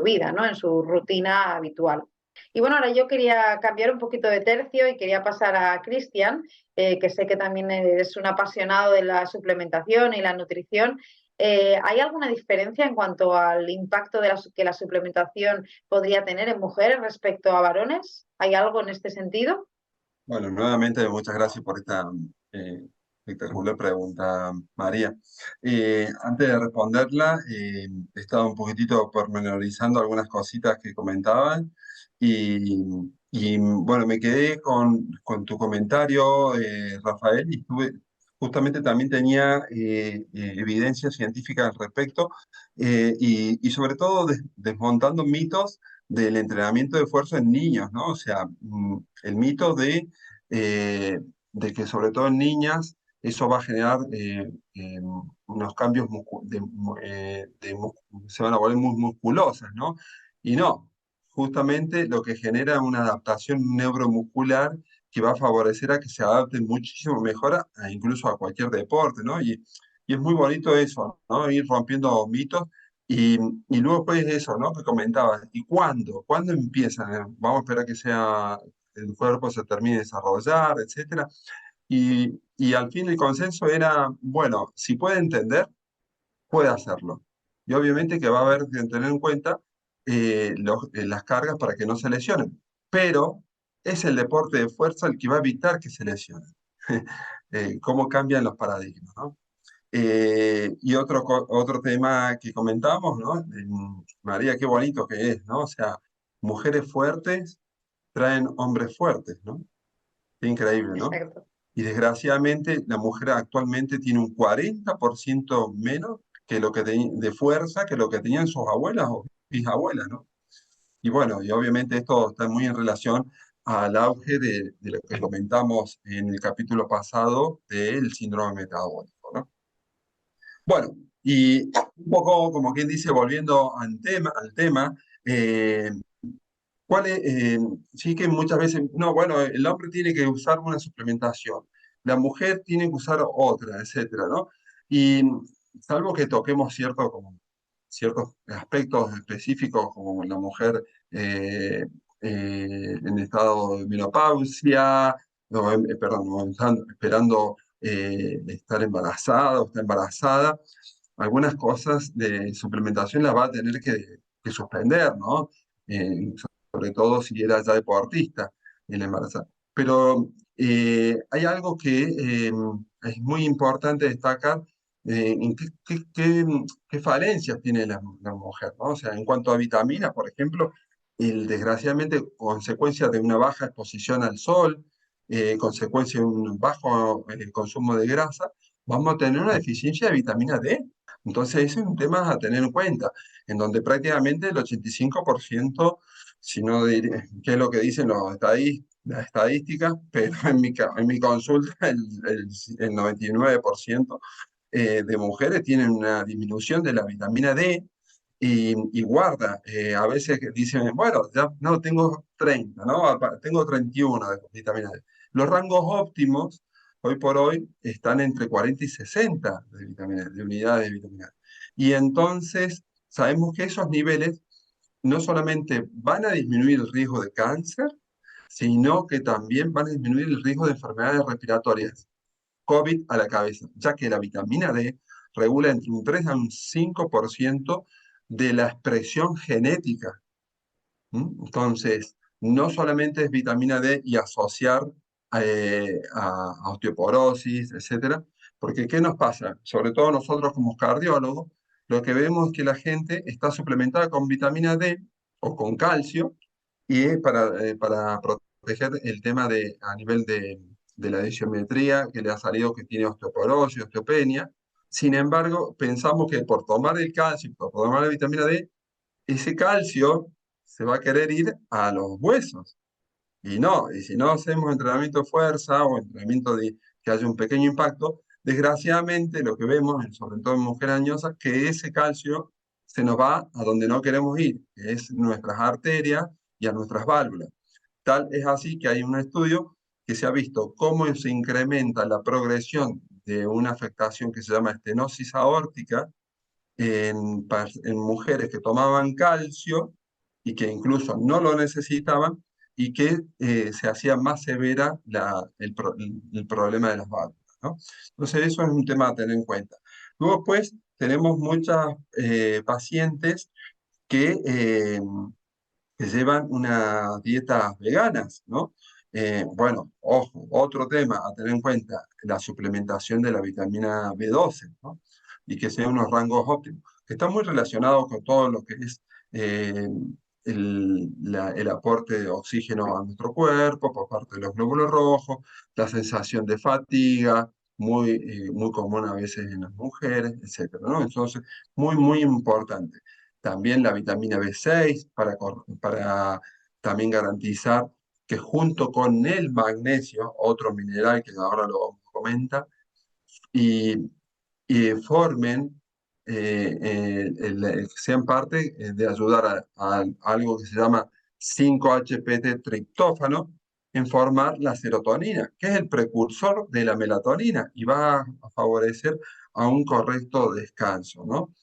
vida, ¿no? En su rutina habitual. Y bueno, ahora yo quería cambiar un poquito de tercio y quería pasar a Cristian, que sé que también es un apasionado de la suplementación y la nutrición. ¿Hay alguna diferencia en cuanto al impacto que la suplementación podría tener en mujeres respecto a varones? ¿Hay algo en este sentido? Bueno, nuevamente muchas gracias por esta espectacular pregunta, María. Antes de responderla, he estado un poquitito pormenorizando algunas cositas que comentaban y, bueno, me quedé con tu comentario, Rafael, y justamente también tenía evidencia científica al respecto y sobre todo desmontando mitos del entrenamiento de fuerza en niños, ¿no? O sea, el mito de que sobre todo en niñas eso va a generar unos cambios se van a volver muy musculosas, ¿no? Y no, justamente lo que genera una adaptación neuromuscular que va a favorecer a que se adapten muchísimo mejor incluso a cualquier deporte, ¿no? Y es muy bonito eso, ¿no? Ir rompiendo mitos y luego pues eso, ¿no? Que comentabas, ¿y cuándo? ¿Cuándo empiezan? Vamos a esperar que el cuerpo se termine de desarrollar, etcétera. Y al fin el consenso era, bueno, si puede entender, puede hacerlo. Y obviamente que va a haber que tener en cuenta las cargas para que no se lesionen. Pero es el deporte de fuerza el que va a evitar que se lesionen. Cómo cambian los paradigmas, ¿no? Y otro tema que comentábamos, ¿no? María, qué bonito que es, ¿no? O sea, mujeres fuertes traen hombres fuertes, ¿no? Qué increíble, ¿no? Exacto. Y desgraciadamente la mujer actualmente tiene un 40% menos que de fuerza que lo que tenían sus abuelas o bisabuelas, ¿no? Y bueno, y obviamente esto está muy en relación al auge de lo que comentamos en el capítulo pasado del síndrome metabólico, ¿no? Bueno, y un poco, como quien dice, volviendo al tema, eh, ¿cuál es? Sí que muchas veces, no, bueno, el hombre tiene que usar una suplementación, la mujer tiene que usar otra, etcétera, ¿no? Y salvo que toquemos ciertos aspectos específicos, como la mujer en estado de menopausia, no, perdón, no, esperando estar embarazada o está embarazada, algunas cosas de suplementación las va a tener que suspender, ¿no? Sobre todo si era ya deportista en la embarazada. Pero hay algo que es muy importante destacar en qué falencias tiene la mujer, ¿no? O sea, en cuanto a vitaminas, por ejemplo, desgraciadamente, consecuencia de una baja exposición al sol, consecuencia de un bajo consumo de grasa, vamos a tener una deficiencia de vitamina D. Entonces, ese es un tema a tener en cuenta, en donde prácticamente el 85%, si no diré, qué es lo que dicen las estadísticas, pero en mi consulta el 99% de mujeres tienen una disminución de la vitamina D y guarda, a veces dicen, bueno, ya no tengo 30, ¿no? Tengo 31 de vitamina D. Los rangos óptimos, hoy por hoy, están entre 40 y 60 de vitamina D, de unidades de vitamina D. Y entonces, sabemos que esos niveles no solamente van a disminuir el riesgo de cáncer, sino que también van a disminuir el riesgo de enfermedades respiratorias, COVID a la cabeza, ya que la vitamina D regula entre un 3 a un 5% de la expresión genética. Entonces, no solamente es vitamina D y asociar a osteoporosis, etcétera, porque ¿qué nos pasa? Sobre todo nosotros como cardiólogos, lo que vemos es que la gente está suplementada con vitamina D o con calcio y es para proteger el tema a nivel de la disiometría que le ha salido que tiene osteoporosis, osteopenia. Sin embargo, pensamos que por tomar el calcio, por tomar la vitamina D, ese calcio se va a querer ir a los huesos. Y no, y si no hacemos entrenamiento de fuerza o entrenamiento de que haya un pequeño impacto, desgraciadamente lo que vemos, sobre todo en mujeres añosas, que ese calcio se nos va a donde no queremos ir, que es nuestras arterias y a nuestras válvulas. Tal es así que hay un estudio que se ha visto cómo se incrementa la progresión de una afectación que se llama estenosis aórtica en mujeres que tomaban calcio y que incluso no lo necesitaban y que se hacía más severa el problema de las válvulas, ¿no? Entonces eso es un tema a tener en cuenta. Luego pues tenemos muchas pacientes que llevan unas dietas veganas, ¿no? Bueno, ojo, otro tema a tener en cuenta, la suplementación de la vitamina B12, ¿no? Y que sea unos rangos óptimos, que está muy relacionado con todo lo que es eh, el aporte de oxígeno a nuestro cuerpo por parte de los glóbulos rojos, la sensación de fatiga, muy común a veces en las mujeres, etcétera, ¿no? Entonces, muy importante. También la vitamina B6 para también garantizar que junto con el magnesio, otro mineral que ahora lo vamos a comentar, y, y formen, sean parte de ayudar a algo que se llama 5-HTP triptófano en formar la serotonina, que es el precursor de la melatonina y va a favorecer a un correcto descanso, ¿no?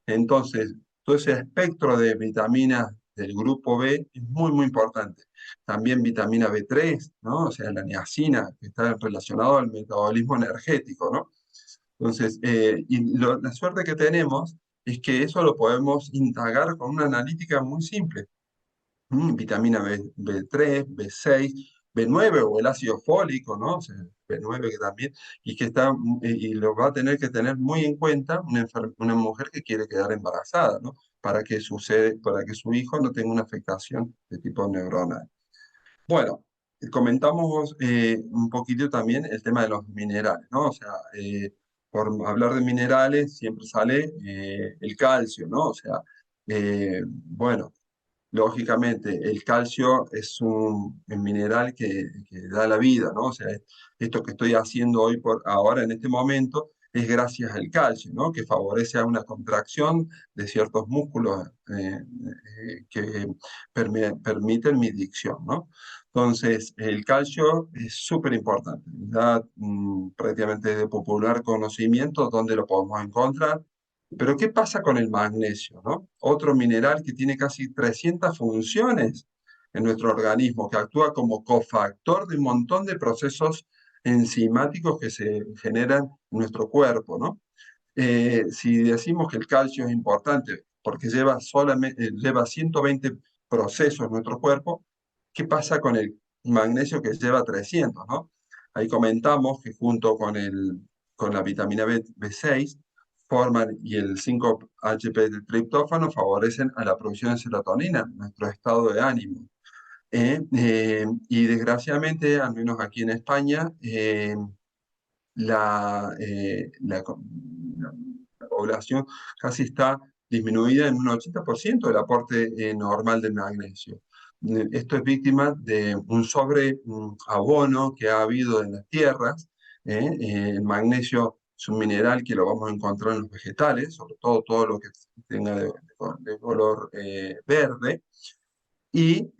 Entonces, todo ese espectro de vitaminas del grupo B es muy importante. También vitamina B3, ¿no? O sea, la niacina, que está relacionado al metabolismo energético, ¿no? Entonces, la suerte que tenemos es que eso lo podemos indagar con una analítica muy simple. Vitamina B3, B6, B9 o el ácido fólico, ¿no? O sea, B9 que también, y que está, y lo va a tener que tener muy en cuenta una mujer que quiere quedar embarazada, ¿no? Para que su hijo no tenga una afectación de tipo neuronal. Bueno, comentamos un poquito también el tema de los minerales, ¿no? O sea, por hablar de minerales siempre sale el calcio, ¿no? O sea, bueno, lógicamente, el calcio es un mineral que da la vida, ¿no? O sea, esto que estoy haciendo ahora en este momento es gracias al calcio, ¿no? Que favorece a una contracción de ciertos músculos que permiten mi dicción, ¿no? Entonces, el calcio es súper importante, da prácticamente de popular conocimiento dónde lo podemos encontrar. Pero ¿qué pasa con el magnesio, no? Otro mineral que tiene casi 300 funciones en nuestro organismo, que actúa como cofactor de un montón de procesos enzimáticos que se generan en nuestro cuerpo, ¿no? Si decimos que el calcio es importante porque lleva 120 procesos en nuestro cuerpo, ¿qué pasa con el magnesio que lleva 300, ¿no? Ahí comentamos que junto con la vitamina B6 forman y el 5-HTP de triptófano favorecen a la producción de serotonina, nuestro estado de ánimo. Y desgraciadamente, al menos aquí en España, la población casi está disminuida en un 80% del aporte normal de magnesio. Esto es víctima de un sobreabono que ha habido en las tierras. El magnesio es un mineral que lo vamos a encontrar en los vegetales, sobre todo lo que tenga de color verde. Y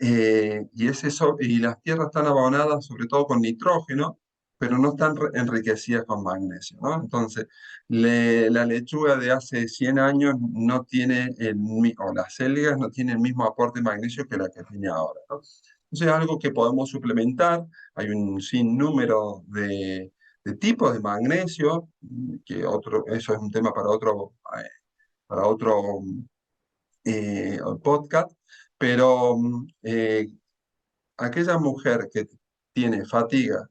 las tierras están abonadas sobre todo con nitrógeno, pero no están enriquecidas con magnesio, ¿no? Entonces, la lechuga de hace 100 años no tiene o las selgas no tienen el mismo aporte de magnesio que la que tiene ahora, ¿no? Entonces es algo que podemos suplementar. Hay un sinnúmero de tipos de magnesio, eso es un tema para otro podcast, pero aquella mujer que tiene fatiga,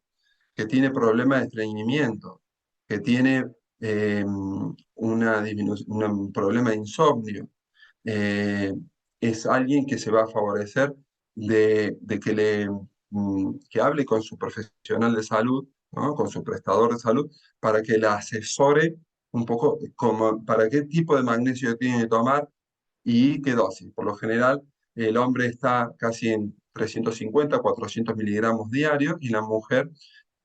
que tiene problemas de estreñimiento, que tiene un problema de insomnio, eh, es alguien que se va a favorecer de que hable con su profesional de salud, ¿no? Con su prestador de salud, para que la asesore un poco como, para qué tipo de magnesio tiene que tomar y qué dosis. Por lo general, el hombre está casi en 350, 400 miligramos diarios y la mujer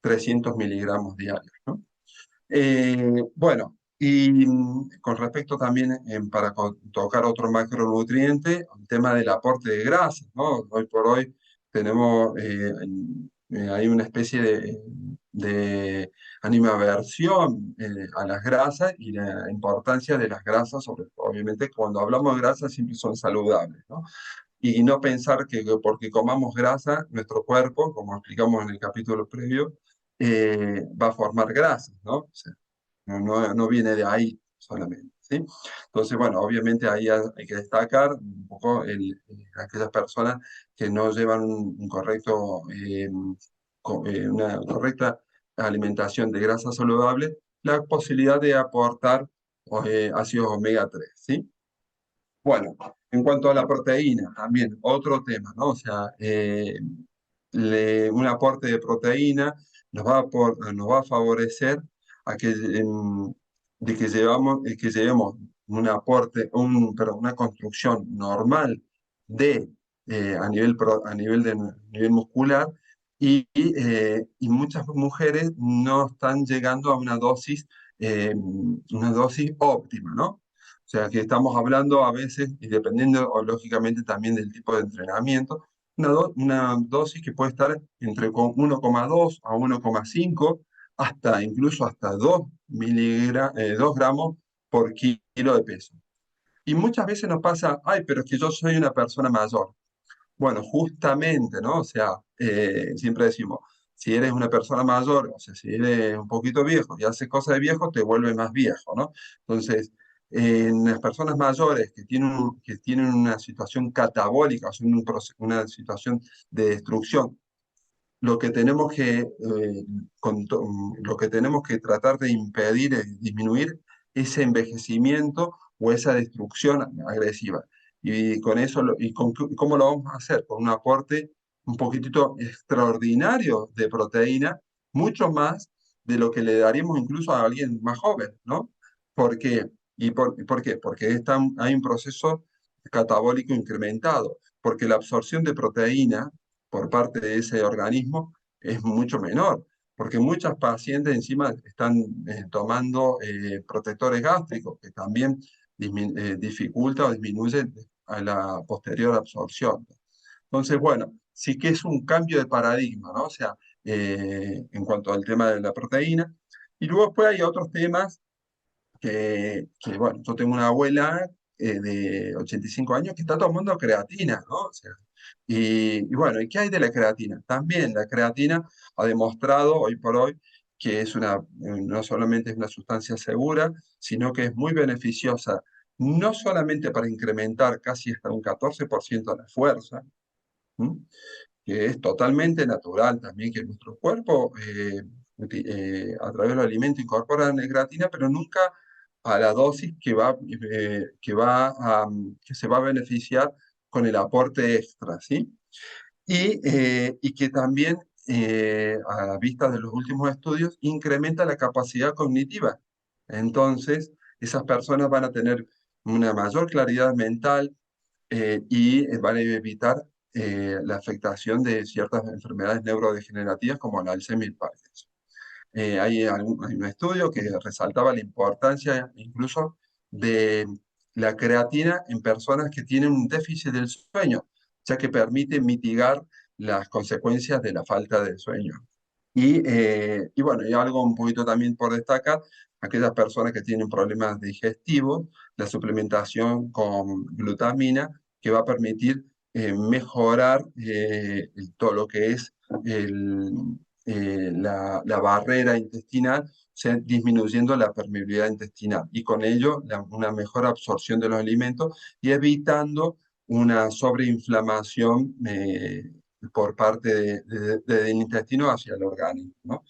300 miligramos diarios, ¿no? Bueno, y con respecto también, para tocar otro macronutriente, el tema del aporte de grasas, ¿no? Hoy por hoy tenemos, hay una especie de animadversión a las grasas y la importancia de las grasas, obviamente cuando hablamos de grasas siempre son saludables, ¿no? Y no pensar que porque comamos grasa, nuestro cuerpo, como explicamos en el capítulo previo, va a formar grasa, ¿no? O sea, no viene de ahí solamente, ¿sí? Entonces, bueno, obviamente ahí hay que destacar un poco aquellas personas que no llevan una correcta alimentación de grasa saludable, la posibilidad de aportar ácidos omega 3, ¿sí? Bueno, en cuanto a la proteína, también otro tema, ¿no? O sea, un aporte de proteína nos va a favorecer a que llevemos un aporte, perdón, una construcción normal a nivel nivel muscular y muchas mujeres no están llegando a una dosis óptima, ¿no? O sea, que estamos hablando a veces, y dependiendo o, lógicamente también del tipo de entrenamiento, una dosis que puede estar entre 1,2 a 1,5 hasta incluso hasta 2 gramos por kilo de peso. Y muchas veces nos pasa, ay, pero es que yo soy una persona mayor. Bueno, justamente, ¿no? O sea, siempre decimos, si eres una persona mayor, o sea, si eres un poquito viejo y haces cosas de viejo, te vuelve más viejo, ¿no? Entonces, en las personas mayores que tienen una situación catabólica, o sea, una situación de destrucción, lo que tenemos lo que tenemos que tratar de impedir es disminuir ese envejecimiento o esa destrucción agresiva. Y con eso, ¿cómo lo vamos a hacer? Con un aporte un poquitito extraordinario de proteína, mucho más de lo que le daríamos incluso a alguien más joven, ¿no? ¿Por qué? ¿Por qué? Porque hay un proceso catabólico incrementado, porque la absorción de proteína por parte de ese organismo es mucho menor, porque muchas pacientes encima están tomando protectores gástricos, que también dificulta o disminuye a la posterior absorción. Entonces, bueno, sí que es un cambio de paradigma, ¿no? O sea, en cuanto al tema de la proteína. Y luego después hay otros temas bueno, yo tengo una abuela de 85 años que está tomando creatina, ¿no? O sea, y bueno, ¿y qué hay de la creatina? También la creatina ha demostrado hoy por hoy que no solamente es una sustancia segura, sino que es muy beneficiosa, no solamente para incrementar casi hasta un 14% la fuerza, ¿m? Que es totalmente natural también que nuestro cuerpo a través de los alimentos incorpora la creatina, pero nunca a la dosis que se va a beneficiar con el aporte extra, ¿sí? Y que también, a la vista de los últimos estudios, incrementa la capacidad cognitiva. Entonces, esas personas van a tener una mayor claridad mental y van a evitar la afectación de ciertas enfermedades neurodegenerativas como el Alzheimer y el Parkinson. Hay un estudio que resaltaba la importancia incluso de la creatina en personas que tienen un déficit del sueño, ya que permite mitigar las consecuencias de la falta de sueño. Y bueno, y algo un poquito también por destacar, aquellas personas que tienen problemas digestivos, la suplementación con glutamina, que va a permitir mejorar todo lo que es el, la barrera intestinal, o sea, disminuyendo la permeabilidad intestinal y con ello una mejor absorción de los alimentos y evitando una sobreinflamación por parte del intestino hacia el organismo, ¿no?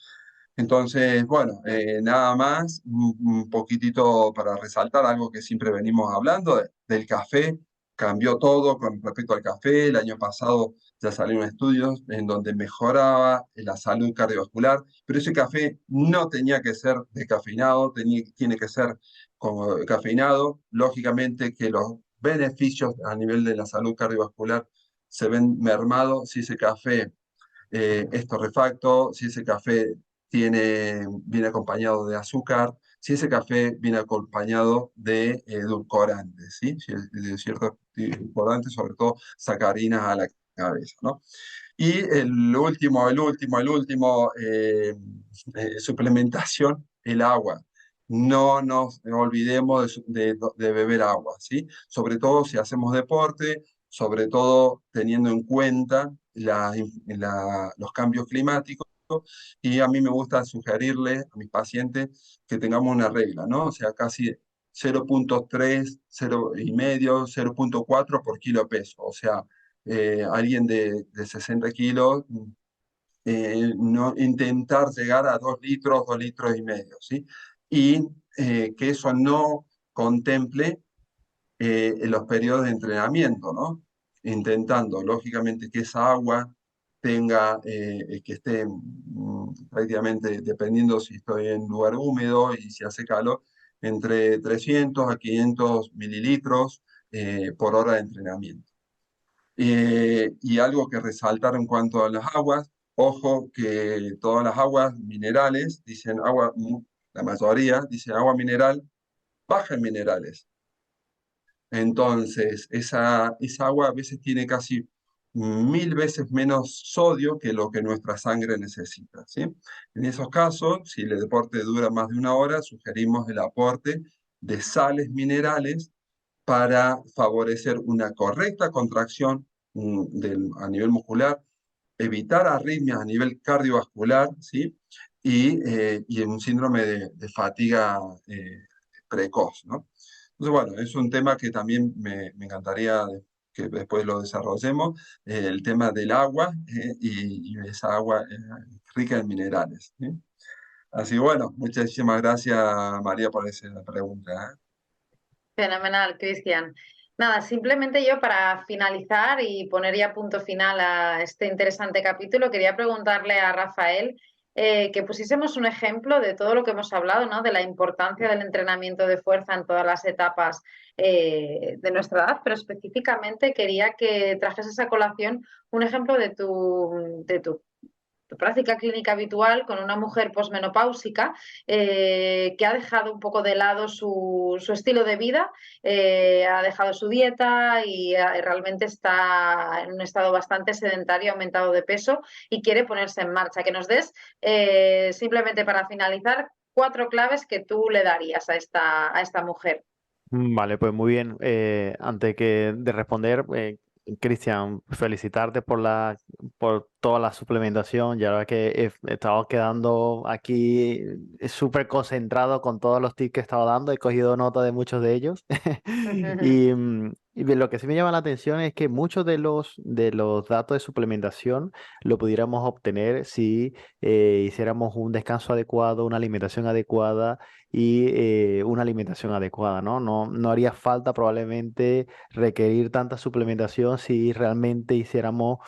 Entonces, bueno, nada más, un poquitito para resaltar algo que siempre venimos hablando del café. Cambió todo con respecto al café. El año pasado ya salieron estudios en donde mejoraba la salud cardiovascular, pero ese café no tenía que ser descafeinado, tiene que ser cafeinado. Lógicamente que los beneficios a nivel de la salud cardiovascular se ven mermados si ese café es torrefacto, si ese café viene acompañado de azúcar, si ese café viene acompañado de edulcorantes, ¿sí? De ciertos edulcorantes, sobre todo sacarinas a la cabeza, ¿no? Y el último, suplementación, el agua. No nos olvidemos de beber agua, ¿sí? Sobre todo si hacemos deporte, sobre todo teniendo en cuenta los cambios climáticos. Y a mí me gusta sugerirle a mis pacientes que tengamos una regla, ¿no? O sea, casi 0,3, 0,5, 0,4 por kilo de peso. O sea, alguien de 60 kilos, no, intentar llegar a 2 litros, 2,5 litros, ¿sí? Y que eso no contemple en los periodos de entrenamiento, ¿no? Intentando, lógicamente, que esa agua que esté prácticamente, dependiendo si estoy en lugar húmedo y si hace calor, entre 300 a 500 mililitros por hora de entrenamiento. Y algo que resaltar en cuanto a las aguas, ojo que todas las aguas minerales, dicen agua, la mayoría dice agua mineral, baja en minerales. Entonces, esa agua a veces tiene casi 1000 veces menos sodio que lo que nuestra sangre necesita, ¿sí? En esos casos, si el deporte dura más de 1 hora, sugerimos el aporte de sales minerales para favorecer una correcta contracción a nivel muscular, evitar arritmias a nivel cardiovascular, ¿sí? Y un síndrome de fatiga precoz, ¿no? Entonces, bueno, es un tema que también me encantaría que después lo desarrollemos, el tema del agua y esa agua rica en minerales, ¿sí? Así que bueno, muchísimas gracias María por esa pregunta, ¿eh? Fenomenal, Cristian. Nada, simplemente yo para finalizar y poner ya punto final a este interesante capítulo, quería preguntarle a Rafael que pusiésemos un ejemplo de todo lo que hemos hablado, ¿no? De la importancia del entrenamiento de fuerza en todas las etapas de nuestra edad, pero específicamente quería que trajeses a colación un ejemplo de tu práctica clínica habitual con una mujer posmenopáusica que ha dejado un poco de lado su estilo de vida, ha dejado su dieta y realmente está en un estado bastante sedentario, aumentado de peso y quiere ponerse en marcha. Que nos des, simplemente para finalizar, 4 claves que tú le darías a esta mujer. Vale, pues muy bien. Antes de responder, Cristian, felicitarte por toda la suplementación. Ya la verdad que he estado quedando aquí súper concentrado con todos los tips que he estado dando. He cogido nota de muchos de ellos. Y lo que sí me llama la atención es que muchos de los datos de suplementación lo pudiéramos obtener si hiciéramos un descanso adecuado, una alimentación adecuada y una alimentación adecuada, ¿no? No haría falta probablemente requerir tanta suplementación si realmente hiciéramos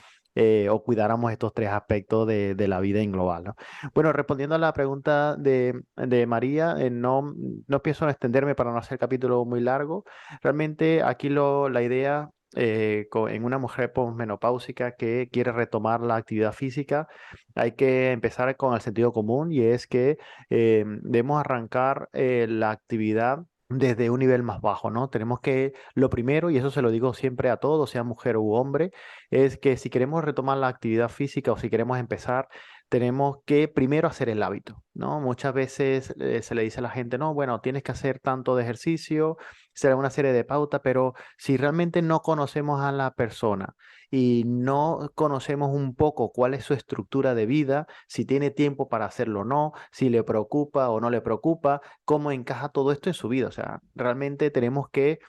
o cuidáramos estos 3 aspectos de la vida en global, ¿no? Bueno, respondiendo a la pregunta de María, no pienso extenderme para no hacer el capítulo muy largo. Realmente aquí la idea en una mujer posmenopáusica que quiere retomar la actividad física, hay que empezar con el sentido común y es que debemos arrancar la actividad desde un nivel más bajo, ¿no? Tenemos que, lo primero, y eso se lo digo siempre a todos, sea mujer u hombre, es que si queremos retomar la actividad física o si queremos empezar, tenemos que primero hacer el hábito, ¿no? Muchas veces se le dice a la gente, no, bueno, tienes que hacer tanto de ejercicio, será una serie de pautas, pero si realmente no conocemos a la persona y no conocemos un poco cuál es su estructura de vida, si tiene tiempo para hacerlo o no, si le preocupa o no le preocupa, cómo encaja todo esto en su vida. O sea, realmente tenemos que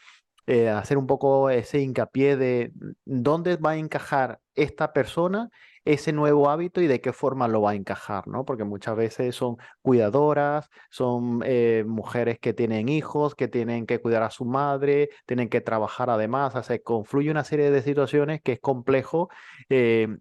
hacer un poco ese hincapié de dónde va a encajar esta persona ese nuevo hábito y de qué forma lo va a encajar, ¿no? Porque muchas veces son cuidadoras, son mujeres que tienen hijos, que tienen que cuidar a su madre, tienen que trabajar además, o sea, confluye una serie de situaciones que es complejo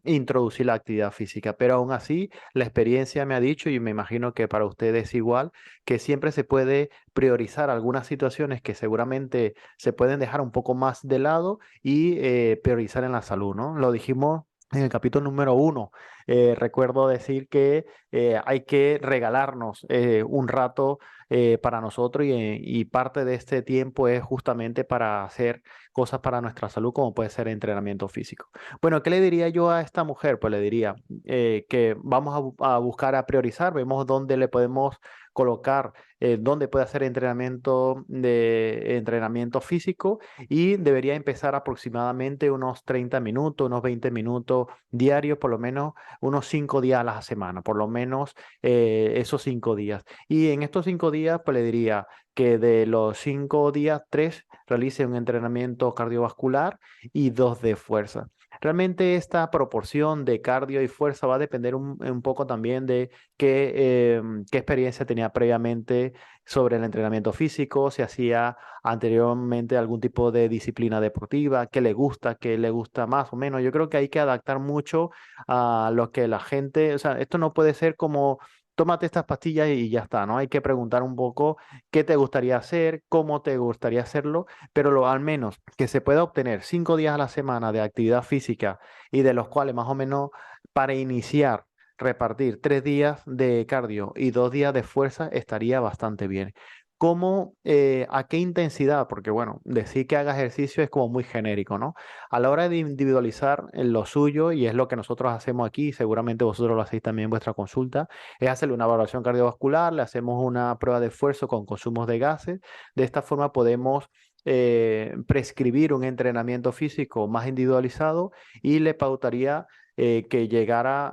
introducir la actividad física, pero aún así la experiencia me ha dicho, y me imagino que para ustedes igual, que siempre se puede priorizar algunas situaciones que seguramente se pueden dejar un poco más de lado y priorizar en la salud, ¿no? Lo dijimos en el capítulo número 1. Recuerdo decir que hay que regalarnos un rato para nosotros y parte de este tiempo es justamente para hacer cosas para nuestra salud, como puede ser entrenamiento físico. Bueno, ¿qué le diría yo a esta mujer? Pues le diría que vamos a buscar a priorizar, vemos dónde le podemos colocar, dónde puede hacer entrenamiento físico y debería empezar aproximadamente unos 30 minutos, unos 20 minutos diarios, por lo menos unos 5 días a la semana, por lo menos esos 5 días. Y en estos 5 días, pues le diría que de los 5 días, 3 realice un entrenamiento cardiovascular y 2 de fuerza. Realmente esta proporción de cardio y fuerza va a depender un poco también de qué experiencia tenía previamente sobre el entrenamiento físico, si hacía anteriormente algún tipo de disciplina deportiva, qué le gusta más o menos. Yo creo que hay que adaptar mucho a lo que la gente, o sea, esto no puede ser como tómate estas pastillas y ya está, ¿no? Hay que preguntar un poco qué te gustaría hacer, cómo te gustaría hacerlo, pero al menos que se pueda obtener 5 días a la semana de actividad física y de los cuales más o menos para iniciar repartir 3 días de cardio y 2 días de fuerza estaría bastante bien. ¿Cómo, a qué intensidad? Porque bueno, decir que haga ejercicio es como muy genérico, ¿no? A la hora de individualizar lo suyo, y es lo que nosotros hacemos aquí, y seguramente vosotros lo hacéis también en vuestra consulta, es hacerle una evaluación cardiovascular, le hacemos una prueba de esfuerzo con consumos de gases. De esta forma podemos prescribir un entrenamiento físico más individualizado y le pautaría que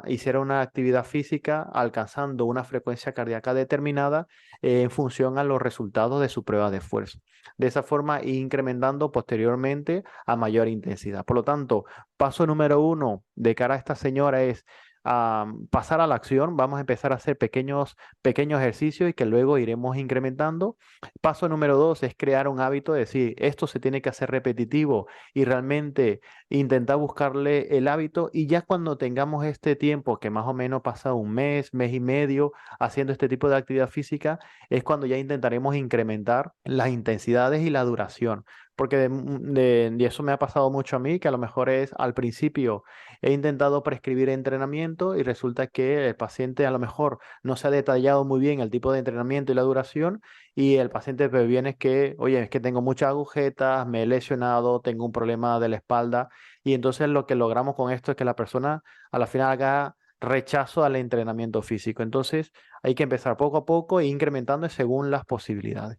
hiciera una actividad física alcanzando una frecuencia cardíaca determinada en función a los resultados de su prueba de esfuerzo. De esa forma, ir incrementando posteriormente a mayor intensidad. Por lo tanto, paso número 1 de cara a esta señora es pasar a la acción. Vamos a empezar a hacer pequeños ejercicios y que luego iremos incrementando. Paso número 2 es crear un hábito de decir, esto se tiene que hacer repetitivo y realmente intentar buscarle el hábito y ya cuando tengamos este tiempo, que más o menos pasa un mes, mes y medio haciendo este tipo de actividad física, es cuando ya intentaremos incrementar las intensidades y la duración. Porque y eso me ha pasado mucho a mí, que a lo mejor es al principio he intentado prescribir entrenamiento y resulta que el paciente a lo mejor no se ha detallado muy bien el tipo de entrenamiento y la duración y el paciente pues viene que, oye, es que tengo muchas agujetas, me he lesionado, tengo un problema de la espalda y entonces lo que logramos con esto es que la persona a la final haga rechazo al entrenamiento físico. Entonces hay que empezar poco a poco e incrementando según las posibilidades.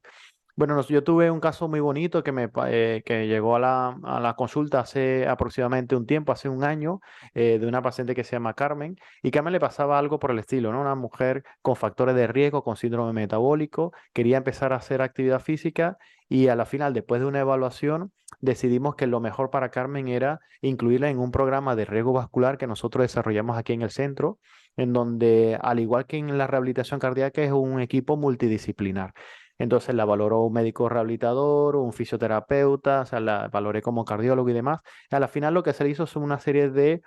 Bueno, yo tuve un caso muy bonito que llegó a la consulta hace aproximadamente un tiempo, hace un año, de una paciente que se llama Carmen, y Carmen le pasaba algo por el estilo, ¿no? Una mujer con factores de riesgo, con síndrome metabólico, quería empezar a hacer actividad física y a la final, después de una evaluación, decidimos que lo mejor para Carmen era incluirla en un programa de riesgo vascular que nosotros desarrollamos aquí en el centro, en donde, al igual que en la rehabilitación cardíaca, es un equipo multidisciplinar. Entonces la valoró un médico rehabilitador, un fisioterapeuta, o sea, la valoré como cardiólogo y demás. Y a la final lo que se le hizo son una serie de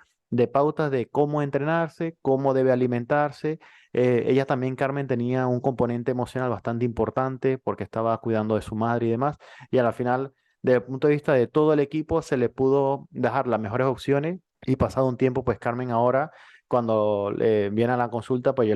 pautas de cómo entrenarse, cómo debe alimentarse. Ella también, Carmen, tenía un componente emocional bastante importante porque estaba cuidando de su madre y demás. Y a la final, desde el punto de vista de todo el equipo, se le pudo dejar las mejores opciones. Y pasado un tiempo, pues Carmen ahora cuando viene a la consulta, pues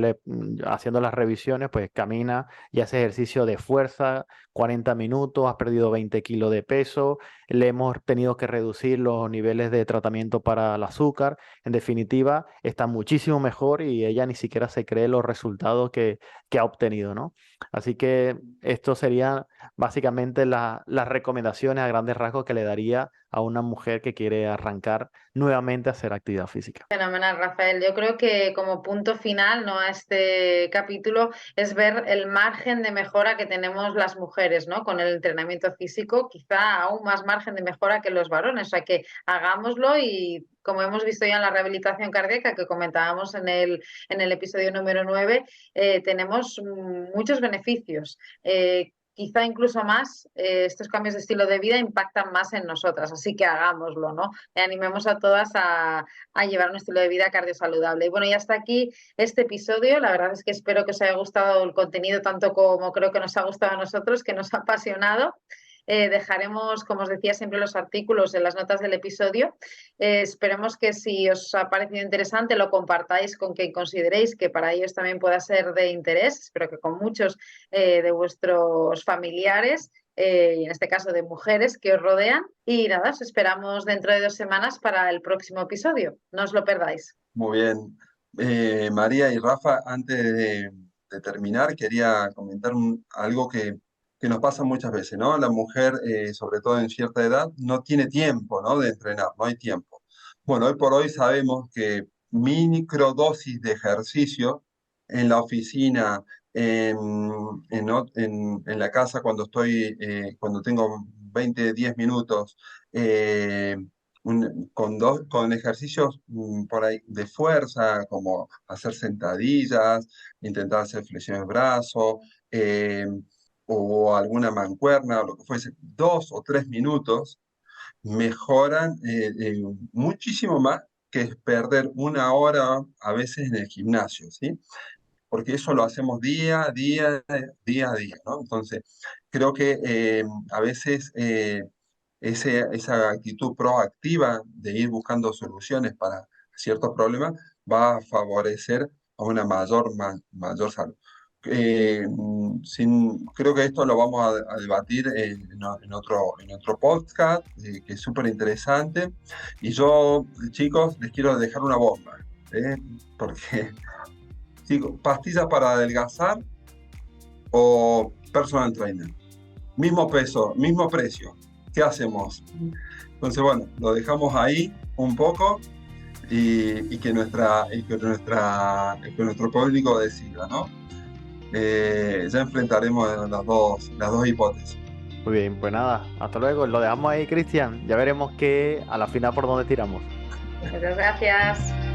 haciendo las revisiones, pues camina y hace ejercicio de fuerza, 40 minutos, has perdido 20 kilos de peso, le hemos tenido que reducir los niveles de tratamiento para el azúcar. En definitiva, está muchísimo mejor y ella ni siquiera se cree los resultados que ha obtenido, ¿no? Así que esto serían básicamente las recomendaciones a grandes rasgos que le daría a una mujer que quiere arrancar nuevamente a hacer actividad física. Fenomenal, Rafael. Yo creo que como punto final, ¿no?, a este capítulo es ver el margen de mejora que tenemos las mujeres, ¿no?, con el entrenamiento físico, quizá aún más margen de mejora que los varones. O sea que hagámoslo y, como hemos visto ya en la rehabilitación cardíaca que comentábamos en el episodio número 9, tenemos muchos beneficios. Quizá incluso más, estos cambios de estilo de vida impactan más en nosotras, así que hagámoslo, ¿no? Y animemos a todas a llevar un estilo de vida cardiosaludable. Y bueno, ya hasta aquí este episodio. La verdad es que espero que os haya gustado el contenido tanto como creo que nos ha gustado a nosotros, que nos ha apasionado. Dejaremos, como os decía, siempre los artículos en las notas del episodio. Esperemos que si os ha parecido interesante lo compartáis con quien consideréis que para ellos también pueda ser de interés. Espero que con muchos de vuestros familiares y en este caso de mujeres que os rodean. Y nada, os esperamos dentro de 2 semanas para el próximo episodio. No os lo perdáis. Muy bien. María y Rafa, antes de terminar, quería comentar algo que nos pasa muchas veces, ¿no? La mujer, sobre todo en cierta edad, no tiene tiempo, ¿no?, de entrenar, no hay tiempo. Bueno, hoy por hoy sabemos que microdosis de ejercicio en la oficina, en la casa cuando tengo 20, 10 minutos, con ejercicios por ahí de fuerza, como hacer sentadillas, intentar hacer flexiones de brazo, o alguna mancuerna, o lo que fuese, 2 o 3 minutos, mejoran muchísimo más que perder 1 hora a veces en el gimnasio, ¿sí? Porque eso lo hacemos día a día, día a día, ¿no? Entonces, creo que a veces esa actitud proactiva de ir buscando soluciones para ciertos problemas va a favorecer a una mayor salud. Creo que esto lo vamos a debatir en otro podcast, que es súper interesante. Y yo, chicos, les quiero dejar una bomba, porque, chicos, pastillas para adelgazar o personal trainer, mismo peso, mismo precio, ¿qué hacemos? Entonces, bueno, lo dejamos ahí un poco y que nuestro público decida, ¿no? Ya enfrentaremos las dos hipótesis. Muy bien, pues nada, hasta luego. Lo dejamos ahí, Cristian. Ya veremos a la final por dónde tiramos. Muchas gracias.